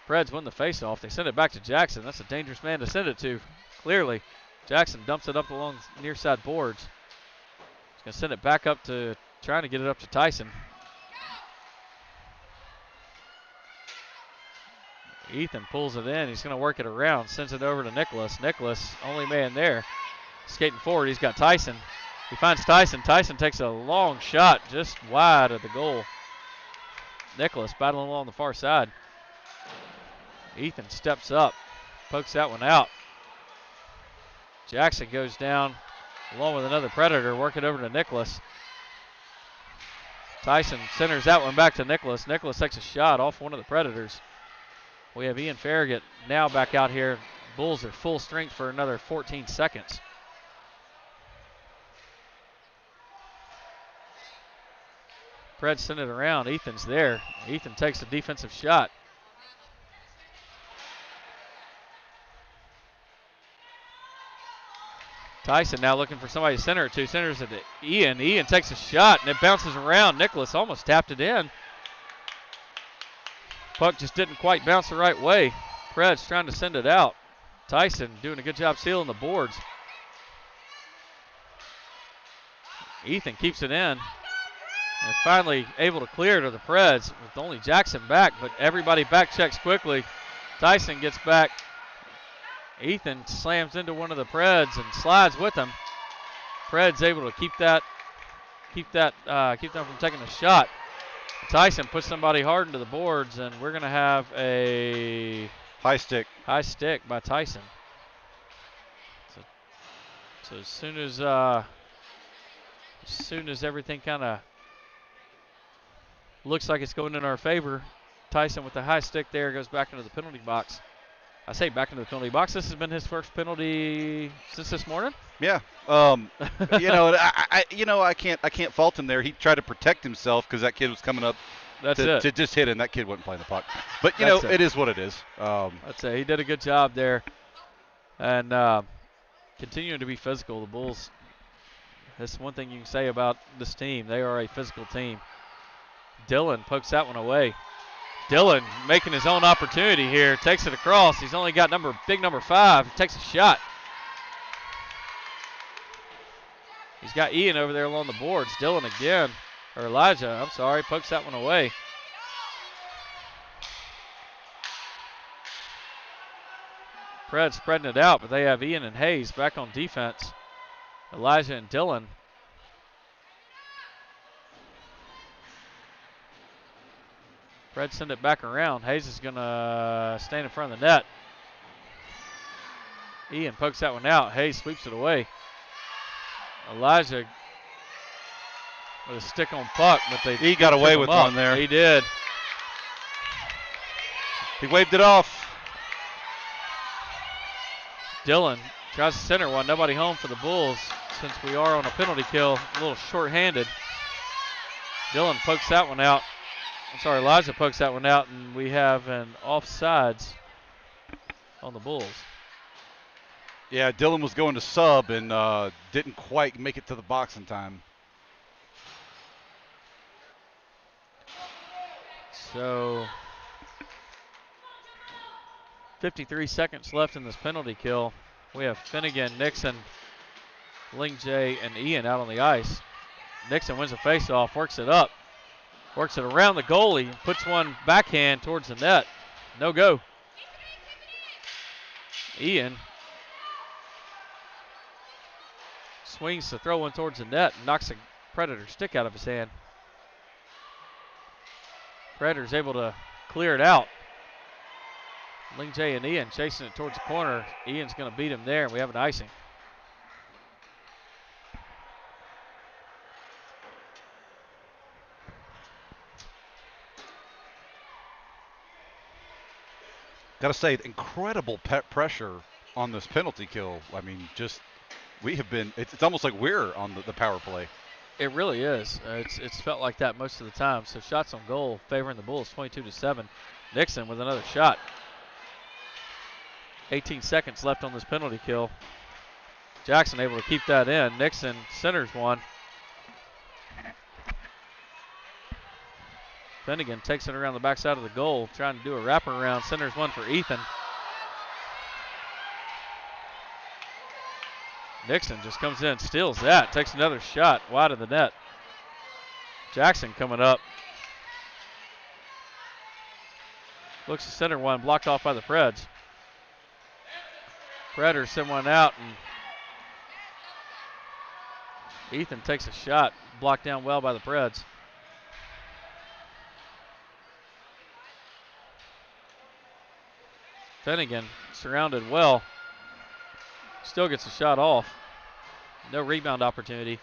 Speaker 3: Preds win the face-off. They send it back to Jackson. That's a dangerous man to send it to, clearly. Jackson dumps it up along the near side boards. He's going to send it back up to, trying to get it up to Tyson. Ethan pulls it in. He's going to work it around, sends it over to Nicholas. Nicholas, only man there, skating forward. He's got Tyson. He finds Tyson. Tyson takes a long shot just wide of the goal. Nicholas battling along the far side. Ethan steps up, pokes that one out. Jackson goes down along with another Predator, working over to Nicholas. Tyson centers that one back to Nicholas. Nicholas takes a shot off one of the Predators. We have Ian Farragut now back out here. Bulls are full strength for another 14 seconds. Preds send it around. Ethan's there. Ethan takes a defensive shot. Tyson now looking for somebody to center it to. Centers it to Ian. Ian takes a shot and it bounces around. Nicholas almost tapped it in. Puck just didn't quite bounce the right way. Preds trying to send it out. Tyson doing a good job sealing the boards. Ethan keeps it in. And finally able to clear to the Preds with only Jackson back, but everybody back checks quickly. Tyson gets back. Ethan slams into one of the Preds and slides with him. Preds able to keep them from taking a shot. Tyson puts somebody hard into the boards, and we're going to have a
Speaker 1: high stick
Speaker 3: by Tyson. So as soon as everything kind of looks like it's going in our favor, Tyson with the high stick there goes back into the penalty box. I say back into the penalty box. This has been his first penalty since this morning.
Speaker 1: Yeah. I can't fault him there. He tried to protect himself because that kid was coming up to just hit him. That kid wasn't playing the puck. But, it is what it is.
Speaker 3: I'd say he did a good job there. And continuing to be physical, the Bulls, that's one thing you can say about this team. They are a physical team. Dylan pokes that one away. Dylan making his own opportunity here, takes it across. He's only got big number 5, takes a shot. He's got Ian over there along the boards. Dylan again, or Elijah, I'm sorry, pokes that one away. Preds spreading it out, but they have Ian and Hayes back on defense. Elijah and Dylan. Preds send it back around. Hayes is going to stand in front of the net. Ian pokes that one out. Hayes sweeps it away. Elijah with a stick on puck, but he
Speaker 1: got away with one there.
Speaker 3: He did.
Speaker 1: He waved it off.
Speaker 3: Dillon tries to center one. Nobody home for the Bulls since we are on a penalty kill. A little short-handed. Dillon pokes that one out. I'm sorry, Elijah pokes that one out, and we have an offsides on the Bulls.
Speaker 1: Yeah, Dillon was going to sub and didn't quite make it to the box in time.
Speaker 3: So 53 seconds left in this penalty kill. We have Finnegan, Nixon, Ling J, and Ian out on the ice. Nixon wins the faceoff, works it up, works it around the goalie, puts one backhand towards the net. No go. Ian swings to throw one towards the net and knocks the Predator stick out of his hand. Predator's able to clear it out. Ling J and Ian chasing it towards the corner. Ian's going to beat him there, and we have an icing.
Speaker 1: Got to say, incredible pressure on this penalty kill. I mean, just we have been. It's almost like we're on the power play.
Speaker 3: It really is. It's felt like that most of the time. So shots on goal favoring the Bulls, 22-7. Nixon with another shot. 18 seconds left on this penalty kill. Jackson able to keep that in. Nixon centers one. Finnegan takes it around the backside of the goal, trying to do a wraparound. Centers one for Ethan. Nixon just comes in, steals that, takes another shot wide of the net. Jackson coming up. Looks to center one, blocked off by the Preds. Predators send one out, and Ethan takes a shot, blocked down well by the Preds. Finnegan surrounded well. Still gets a shot off. No rebound opportunity.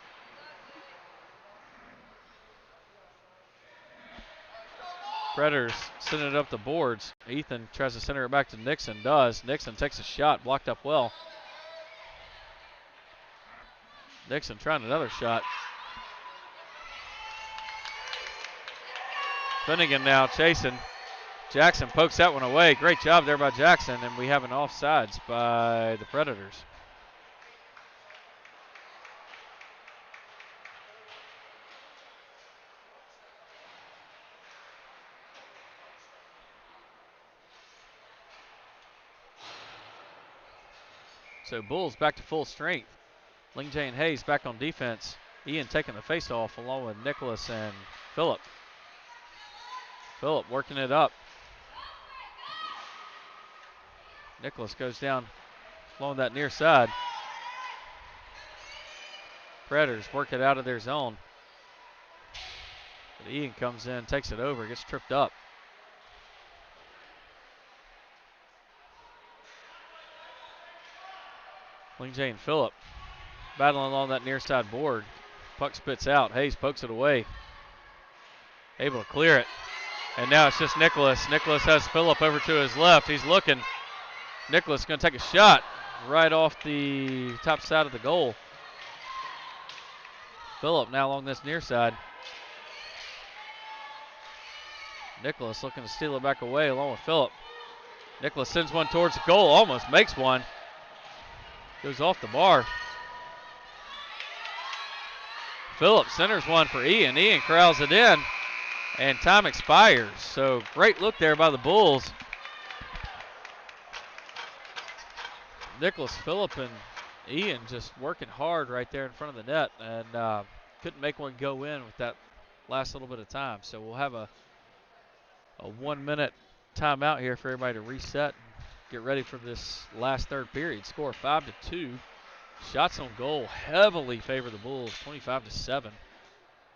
Speaker 3: Predators sending it up the boards. Ethan tries to center it back to Nixon. Does. Nixon takes a shot. Blocked up well. Nixon trying another shot. Finnegan now chasing. Jackson pokes that one away. Great job there by Jackson, and we have an offsides by the Predators. So Bulls back to full strength. Ling J and Hayes back on defense. Ian taking the face-off along with Nicholas and Phillip. Phillip working it up. Nicholas goes down along that near side. Predators work it out of their zone. But Ian comes in, takes it over, gets tripped up. Ling J and Phillip battling along that near side board. Puck spits out. Hayes pokes it away. Able to clear it. And now it's just Nicholas. Nicholas has Phillip over to his left. He's looking. Nicholas going to take a shot right off the top side of the goal. Phillip now along this near side. Nicholas looking to steal it back away along with Phillip. Nicholas sends one towards the goal, almost makes one. Goes off the bar. Phillip centers one for Ian. Ian corrals it in, and time expires. So great look there by the Bulls. Nicholas, Phillip, and Ian just working hard right there in front of the net, and couldn't make one go in with that last little bit of time. So we'll have a 1 minute timeout here for everybody to reset and get ready for this last third period. Score 5-2. Shots on goal heavily favor the Bulls, 25-7.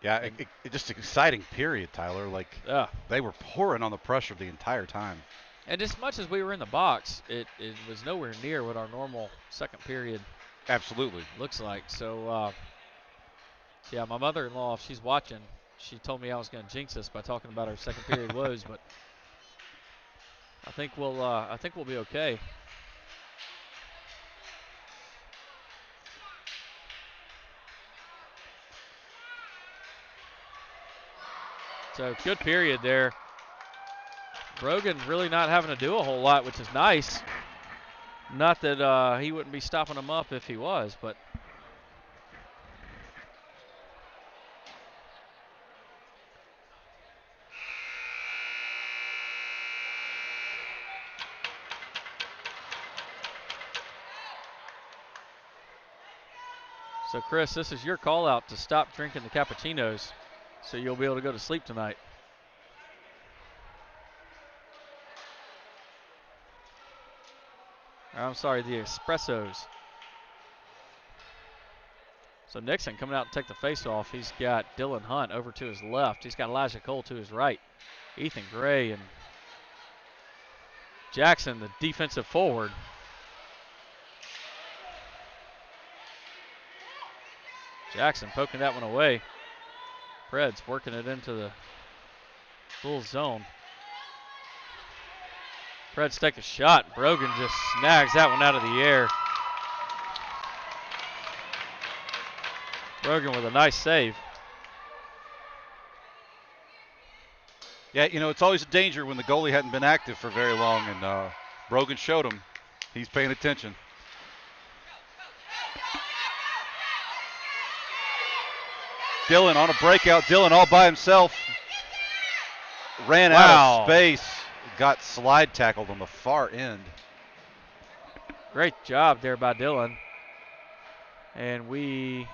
Speaker 1: Yeah, it just an exciting period, Tyler. Like,
Speaker 3: Yeah.
Speaker 1: they were pouring on the pressure the entire time.
Speaker 3: And as much as we were in the box, it was nowhere near what our normal second period
Speaker 1: Absolutely.
Speaker 3: looks like. So, yeah, my mother-in-law, if she's watching, she told me I was going to jinx us by talking about our second period woes, but I think we'll be okay. So good period there. Brogan really not having to do a whole lot, which is nice. Not that he wouldn't be stopping him up if he was, but so Chris, this is your call out to stop drinking the cappuccinos so you'll be able to go to sleep tonight. I'm sorry, the espressos. So Nixon coming out to take the face-off. He's got Dylan Hunt over to his left. He's got Elijah Cole to his right. Ethan Gray and Jackson, the defensive forward. Jackson poking that one away. Preds working it into the full zone. Preds take a shot. Brogan just snags that one out of the air. Brogan with a nice save.
Speaker 1: Yeah, you know, it's always a danger when the goalie hadn't been active for very long, and Brogan showed him. He's paying attention. Dylan on a breakout. Dylan all by himself. Ran out of space. Got slide tackled on the far end.
Speaker 3: Great job there by Dylan. And we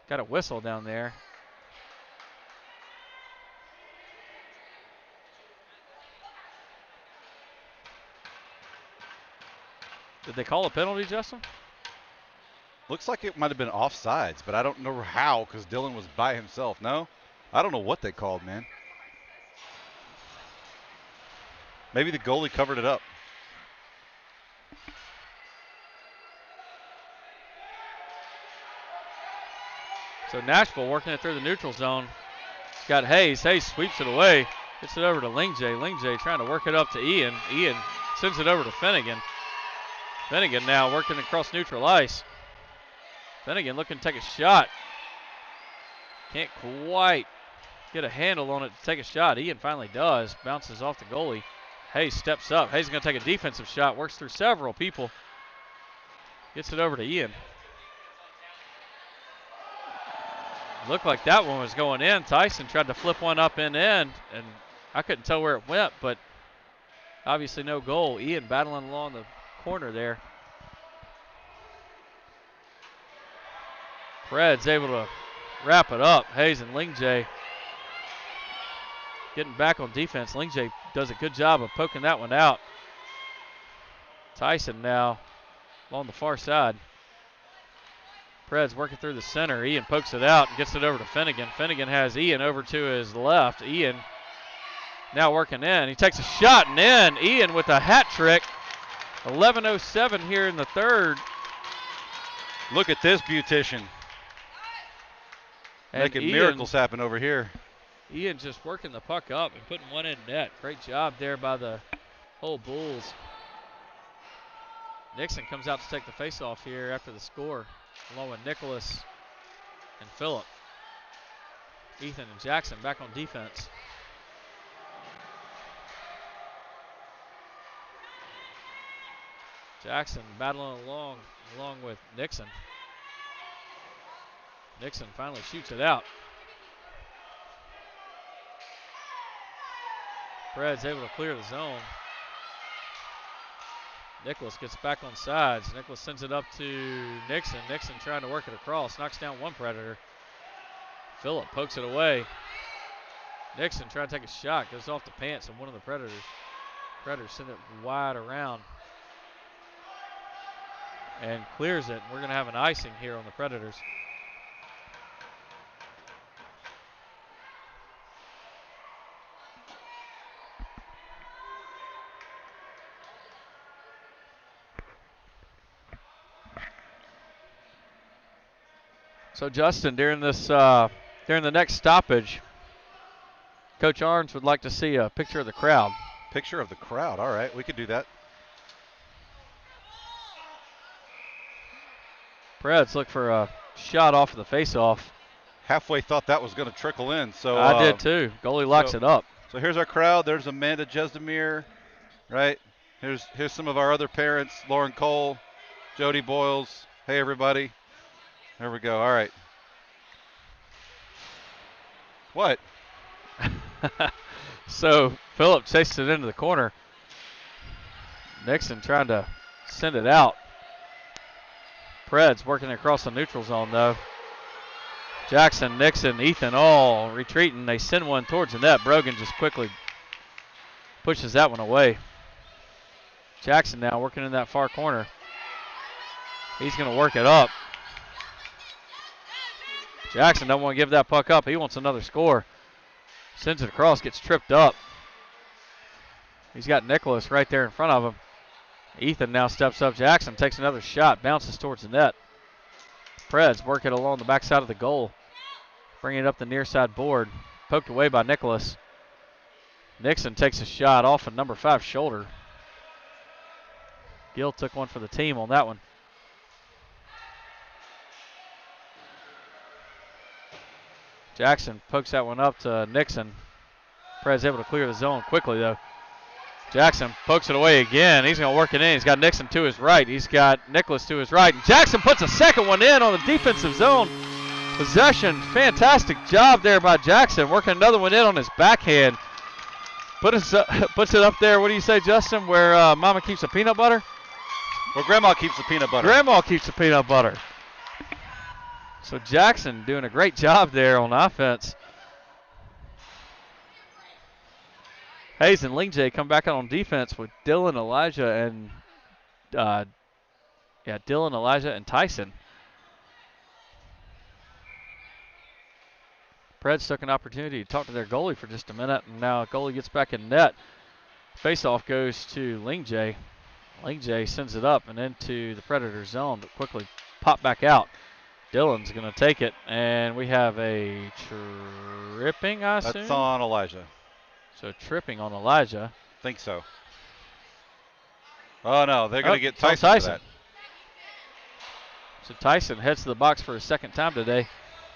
Speaker 3: got a whistle down there. Did they call a penalty, Justin?
Speaker 1: Looks like it might have been offsides, but I don't know how because Dylan was by himself. No? I don't know what they called, man. Maybe the goalie covered it up.
Speaker 3: So Nashville working it through the neutral zone. It's got Hayes. Hayes sweeps it away. Gets it over to Lingjay. Lingjay trying to work it up to Ian. Ian sends it over to Finnegan. Finnegan now working across neutral ice. Finnegan looking to take a shot. Can't quite get a handle on it to take a shot. Ian finally does. Bounces off the goalie. Hayes steps up. Hayes is going to take a defensive shot. Works through several people. Gets it over to Ian. Looked like that one was going in. Tyson tried to flip one up and in, and I couldn't tell where it went, but obviously no goal. Ian battling along the corner there. Preds able to wrap it up. Hayes and Lingjay getting back on defense. Lingjay does a good job of poking that one out. Tyson now along the far side. Preds working through the center. Ian pokes it out and gets it over to Finnegan. Finnegan has Ian over to his left. Ian now working in. He takes a shot and in. Ian with a hat trick. 11:07 here in the third.
Speaker 1: Look at this beautician.
Speaker 3: And
Speaker 1: Making
Speaker 3: Ian,
Speaker 1: miracles happen over here.
Speaker 3: Ian just working the puck up and putting one in net. Great job there by the whole Bulls. Nixon comes out to take the faceoff here after the score, along with Nicholas and Phillip. Ethan and Jackson back on defense. Jackson battling along with Nixon. Nixon finally shoots it out. Preds able to clear the zone. Nicholas gets back on sides. Nicholas sends it up to Nixon. Nixon trying to work it across. Knocks down one Predator. Phillip pokes it away. Nixon trying to take a shot. Goes off the pants of one of the Predators. Predators send it wide around. And clears it. We're going to have an icing here on the Predators. So Justin, during the next stoppage, Coach Arns would like to see a picture of the crowd.
Speaker 1: Picture of the crowd. All right, we could do that.
Speaker 3: Preds look for a shot off of the face-off.
Speaker 1: Halfway thought that was going to trickle in. So
Speaker 3: I did too. Goalie locks it up.
Speaker 1: So here's our crowd. There's Amanda Jesdemir, right? Here's some of our other parents. Lauren Cole, Jody Boyles. Hey, everybody. There we go. All right. What?
Speaker 3: So Phillip chases it into the corner. Nixon trying to send it out. Preds working across the neutral zone, though. Jackson, Nixon, Ethan all retreating. They send one towards the net. Brogan just quickly pushes that one away. Jackson now working in that far corner. He's going to work it up. Jackson don't want to give that puck up. He wants another score. Sends it across, gets tripped up. He's got Nicholas right there in front of him. Ethan now steps up. Jackson takes another shot, bounces towards the net. Preds work it along the backside of the goal. Bring it up the near side board. Poked away by Nicholas. Nixon takes a shot off of number 5's shoulder. Gill took one for the team on that one. Jackson pokes that one up to Nixon. Preds able to clear the zone quickly, though. Jackson pokes it away again. He's going to work it in. He's got Nixon to his right. He's got Nicholas to his right. And Jackson puts a second one in on the defensive zone. Possession. Fantastic job there by Jackson. Working another one in on his backhand. Puts it up there. What do you say, Justin, where Mama keeps the peanut butter?
Speaker 1: Where Grandma keeps the peanut butter.
Speaker 3: Grandma keeps the peanut butter. So Jackson doing a great job there on offense. Hayes and Lingjay come back out on defense with Dylan, Elijah, and Dylan, Elijah, and Tyson. Preds took an opportunity to talk to their goalie for just a minute, and now goalie gets back in net. Faceoff goes to Lingjay. Lingjay sends it up and into the Predator zone, but quickly pop back out. Dylan's going to take it, and we have a tripping, I assume?
Speaker 1: That's on Elijah.
Speaker 3: So tripping on Elijah.
Speaker 1: Think so. Oh, no, they're going to get Tyson for that.
Speaker 3: So Tyson heads to the box for a second time today.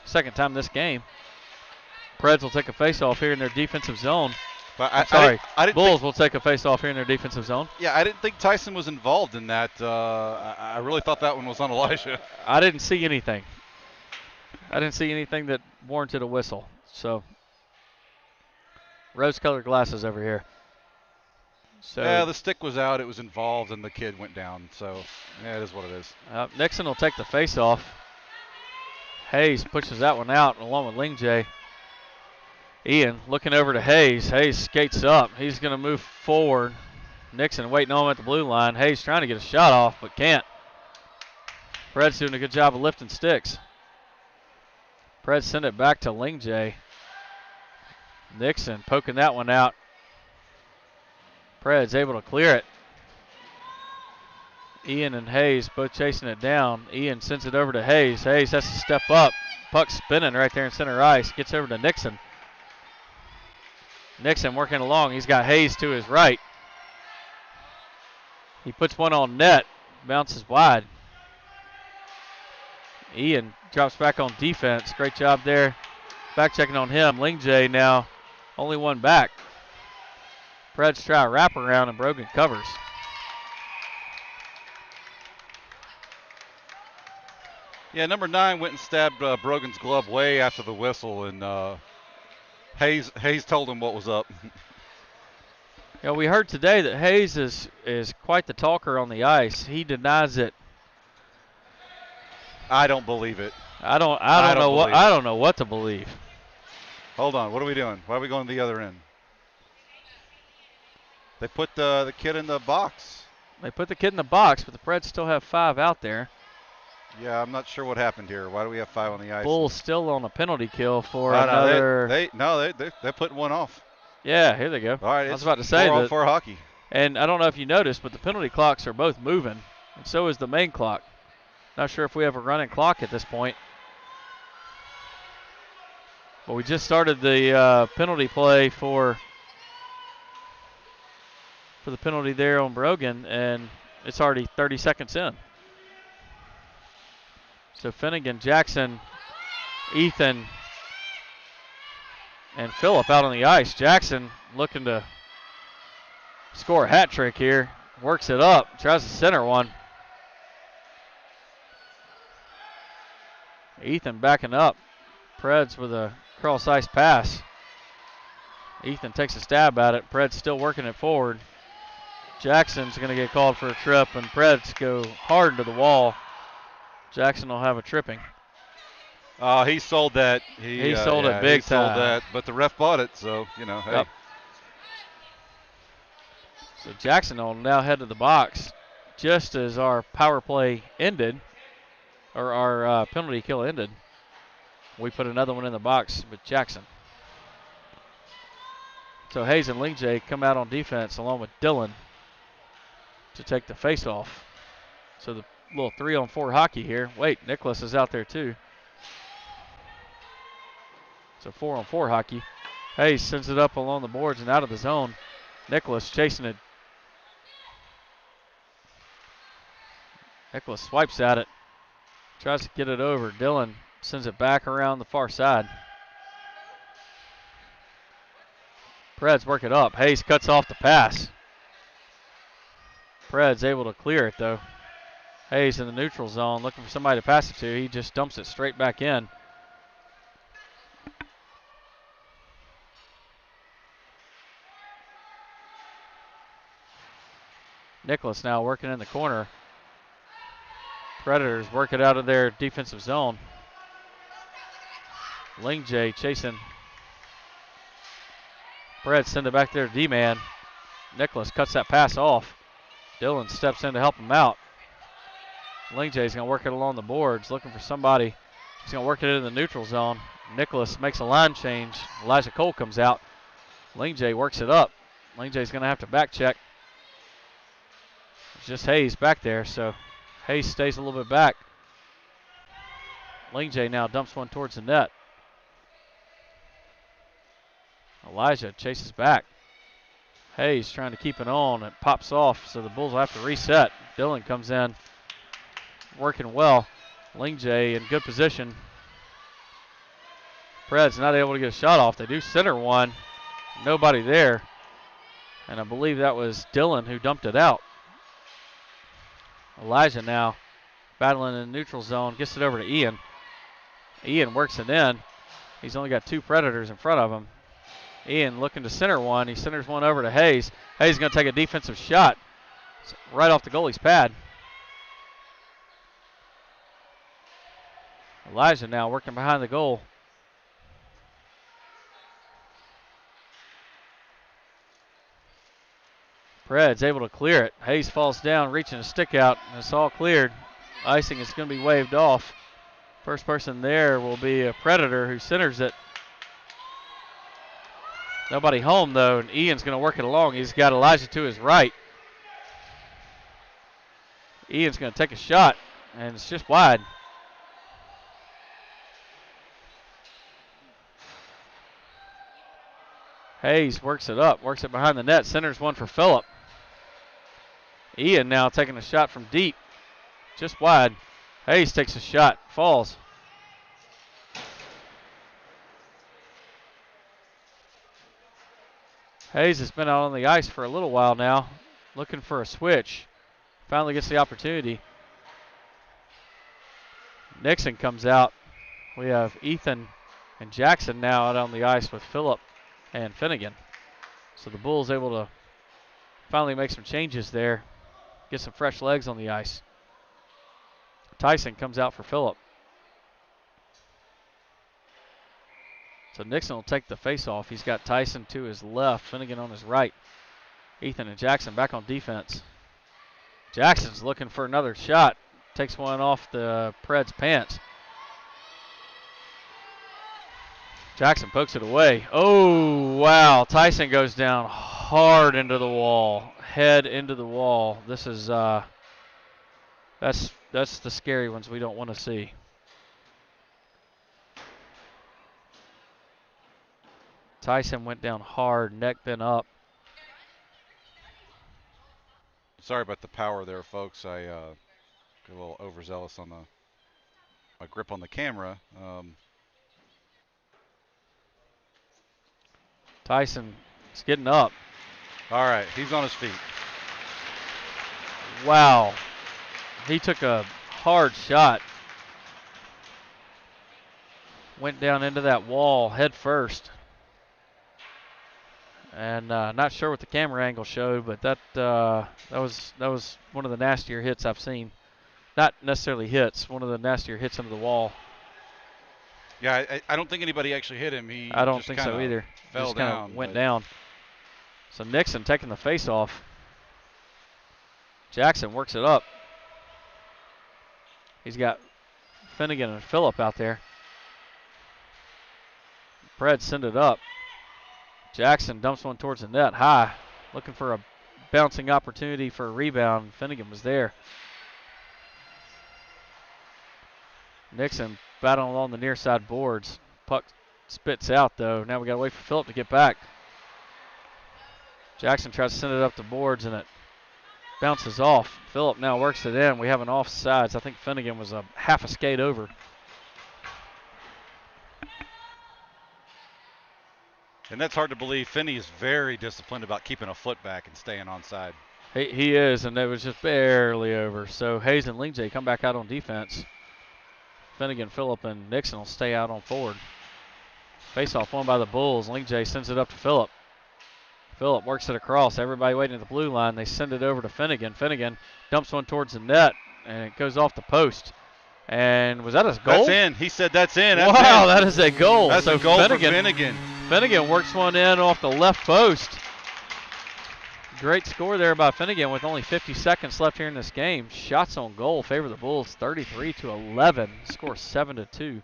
Speaker 3: Second time this game. Preds will take a face-off here in their defensive zone.
Speaker 1: But
Speaker 3: I didn't Bulls will take a face-off here in their defensive zone.
Speaker 1: Yeah, I didn't think Tyson was involved in that. I really thought that one was on Elijah.
Speaker 3: I didn't see anything. I didn't see anything that warranted a whistle. So, rose-colored glasses over here. So
Speaker 1: yeah, the stick was out. It was involved, and the kid went down. So, yeah, it is what it is.
Speaker 3: Nixon will take the face-off. Hayes pushes that one out along with Lingjay. Ian looking over to Hayes. Hayes skates up. He's going to move forward. Nixon waiting on him at the blue line. Hayes trying to get a shot off, but can't. Preds doing a good job of lifting sticks. Preds send it back to Lingjay. Nixon poking that one out. Preds able to clear it. Ian and Hayes both chasing it down. Ian sends it over to Hayes. Hayes has to step up. Puck spinning right there in center ice. Gets over to Nixon. Nixon working along. He's got Hayes to his right. He puts one on net. Bounces wide. Ian drops back on defense. Great job there. Back checking on him. Lingjay now only one back. Preds try a wrap around and Brogan covers.
Speaker 1: Yeah, number 9 went and stabbed Brogan's glove way after the whistle, and Hayes told him what was up.
Speaker 3: Yeah, we heard today that Hayes is quite the talker on the ice. He denies it.
Speaker 1: I don't believe it.
Speaker 3: I don't know what to believe.
Speaker 1: Hold on, what are we doing? Why are we going to the other end? They put the kid in the box.
Speaker 3: They put the kid in the box, but the Preds still have 5 out there.
Speaker 1: Yeah, I'm not sure what happened here. Why do we have 5 on the ice?
Speaker 3: Bulls still on a penalty kill for another.
Speaker 1: They're putting one off.
Speaker 3: Yeah, here they go.
Speaker 1: All right,
Speaker 3: I was about to say
Speaker 1: 4 on 4 hockey.
Speaker 3: And I don't know if you noticed, but the penalty clocks are both moving, and so is the main clock. Not sure if we have a running clock at this point. But we just started the penalty play for the penalty there on Brogan, and it's already 30 seconds in. So Finnegan, Jackson, Ethan, and Phillip out on the ice. Jackson looking to score a hat trick here. Works it up, tries to center one. Ethan backing up. Preds with a cross ice pass. Ethan takes a stab at it. Preds still working it forward. Jackson's going to get called for a trip, and Preds go hard into the wall. Jackson will have a tripping.
Speaker 1: He sold that.
Speaker 3: He sold it big time.
Speaker 1: Sold that, but the ref bought it, so, you know, hey.
Speaker 3: Yep. So Jackson will now head to the box just as our power play ended, or our penalty kill ended. We put another one in the box with Jackson. So Hayes and Lingjay come out on defense along with Dylan to take the faceoff. So the little 3-on-4 hockey here. Wait, Nicholas is out there too. So 4-on-4 hockey. Hayes sends it up along the boards and out of the zone. Nicholas chasing it. Nicholas swipes at it. Tries to get it over. Dylan sends it back around the far side. Preds work it up. Hayes cuts off the pass. Preds able to clear it though. Hayes in the neutral zone looking for somebody to pass it to. He just dumps it straight back in. Nicholas now working in the corner. Predators work it out of their defensive zone. Lingjay chasing. Preds send it back there to D-man. Nicholas cuts that pass off. Dylan steps in to help him out. Lingjay's going to work it along the boards, looking for somebody. He's going to work it in the neutral zone. Nicholas makes a line change. Elijah Cole comes out. Lingjay works it up. Lingjay's going to have to back check. It's just Hayes back there, so Hayes stays a little bit back. Lingjay now dumps one towards the net. Elijah chases back. Hayes trying to keep it on. It pops off, so the Bulls will have to reset. Dylan comes in, working well. Lingjay in good position. Preds not able to get a shot off. They do center one. Nobody there. And I believe that was Dylan who dumped it out. Elijah now battling in the neutral zone. Gets it over to Ian. Ian works it in. He's only got two Predators in front of him. Ian looking to center one. He centers one over to Hayes. Hayes is going to take a defensive shot. It's right off the goalie's pad. Elijah now working behind the goal. Preds able to clear it. Hayes falls down, reaching a stick out, and it's all cleared. Icing is going to be waved off. First person there will be a Predator who centers it. Nobody home, though, and Ian's going to work it along. He's got Elijah to his right. Ian's going to take a shot, and it's just wide. Hayes works it up, works it behind the net, centers one for Phillip. Ian now taking a shot from deep, just wide. Hayes takes a shot, falls. Hayes has been out on the ice for a little while now, looking for a switch. Finally gets the opportunity. Nixon comes out. We have Ethan and Jackson now out on the ice with Phillip and Finnegan. So the Bulls able to finally make some changes there, get some fresh legs on the ice. Tyson comes out for Phillip. So Nixon will take the face-off. He's got Tyson to his left, Finnegan on his right. Ethan and Jackson back on defense. Jackson's looking for another shot. Takes one off the Preds' pants. Jackson pokes it away. Oh, wow. Tyson goes down hard into the wall. Head into the wall. This is, that's the scary ones we don't want to see. Tyson went down hard, neck bent up.
Speaker 1: Sorry about the power there, folks. I got a little overzealous on my grip on the camera.
Speaker 3: Tyson is getting up.
Speaker 1: All right, he's on his feet.
Speaker 3: Wow. He took a hard shot. Went down into that wall head first. And not sure what the camera angle showed, but that was one of the nastier hits I've seen. Not necessarily hits, one of the nastier hits into the wall.
Speaker 1: Yeah, I don't think anybody actually hit him. He
Speaker 3: I don't
Speaker 1: just
Speaker 3: think so either.
Speaker 1: Fell
Speaker 3: just
Speaker 1: down.
Speaker 3: Went down. So Nixon taking the face off. Jackson works it up. He's got Finnegan and Phillip out there. Preds send it up. Jackson dumps one towards the net high, looking for a bouncing opportunity for a rebound. Finnegan was there. Nixon battling along the near side boards. Puck spits out though. Now we gotta wait for Phillip to get back. Jackson tries to send it up the boards and it bounces off. Phillip now works it in. We have an offsides. I think Finnegan was a half a skate over.
Speaker 1: And that's hard to believe. Finney is very disciplined about keeping a foot back and staying onside.
Speaker 3: He is, and it was just barely over. So Hayes and Lingjay come back out on defense. Finnegan, Phillip, and Nixon will stay out on forward. Face-off won by the Bulls. Lingjay sends it up to Phillip. Phillip works it across. Everybody waiting at the blue line. They send it over to Finnegan. Finnegan dumps one towards the net, and it goes off the post. And was that a goal?
Speaker 1: That's in. He said that's in. That's
Speaker 3: wow,
Speaker 1: in.
Speaker 3: that is a goal.
Speaker 1: That's
Speaker 3: so
Speaker 1: a goal
Speaker 3: Finnegan,
Speaker 1: for Finnegan.
Speaker 3: Finnegan works one in off the left post. Great score there by Finnegan with only 50 seconds left here in this game. Shots on goal favor the Bulls 33-11. Score 7-2.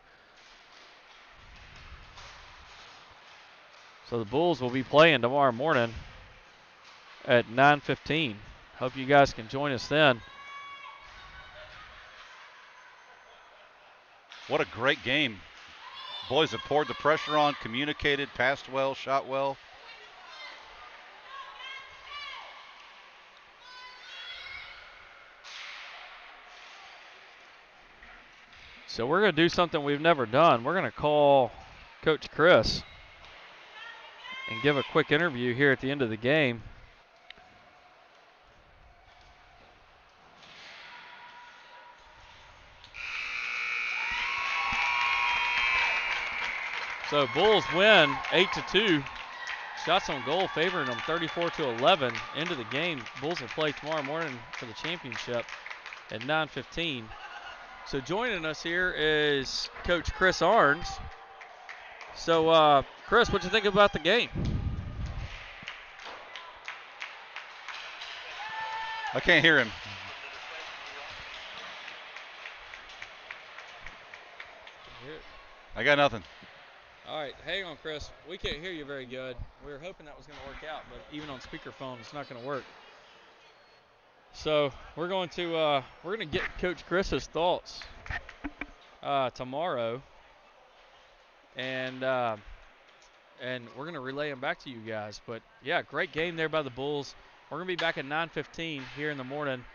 Speaker 3: So the Bulls will be playing tomorrow morning at 9:15. Hope you guys can join us then.
Speaker 1: What a great game. Boys have poured the pressure on, communicated, passed well, shot well.
Speaker 3: So we're going to do something we've never done. We're going to call Coach Chris and give a quick interview here at the end of the game. So Bulls win 8-2. Shots on goal favoring them 34-11. End of the game. Bulls will play tomorrow morning for the championship at 9:15. So joining us here is Coach Chris Arns. So Chris, what you think about the game?
Speaker 1: I can't hear him. I got nothing.
Speaker 3: All right, hang on, Chris. We can't hear you very good. We were hoping that was going to work out, but even on speakerphone, it's not going to work. So we're going to get Coach Chris's thoughts tomorrow, and we're going to relay them back to you guys. But yeah, great game there by the Bulls. We're going to be back at 9:15 here in the morning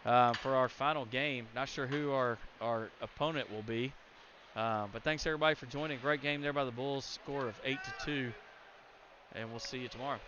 Speaker 3: for our final game. Not sure who our opponent will be. But thanks everybody for joining. Great game there by the Bulls. Score of 8-2. And we'll see you tomorrow.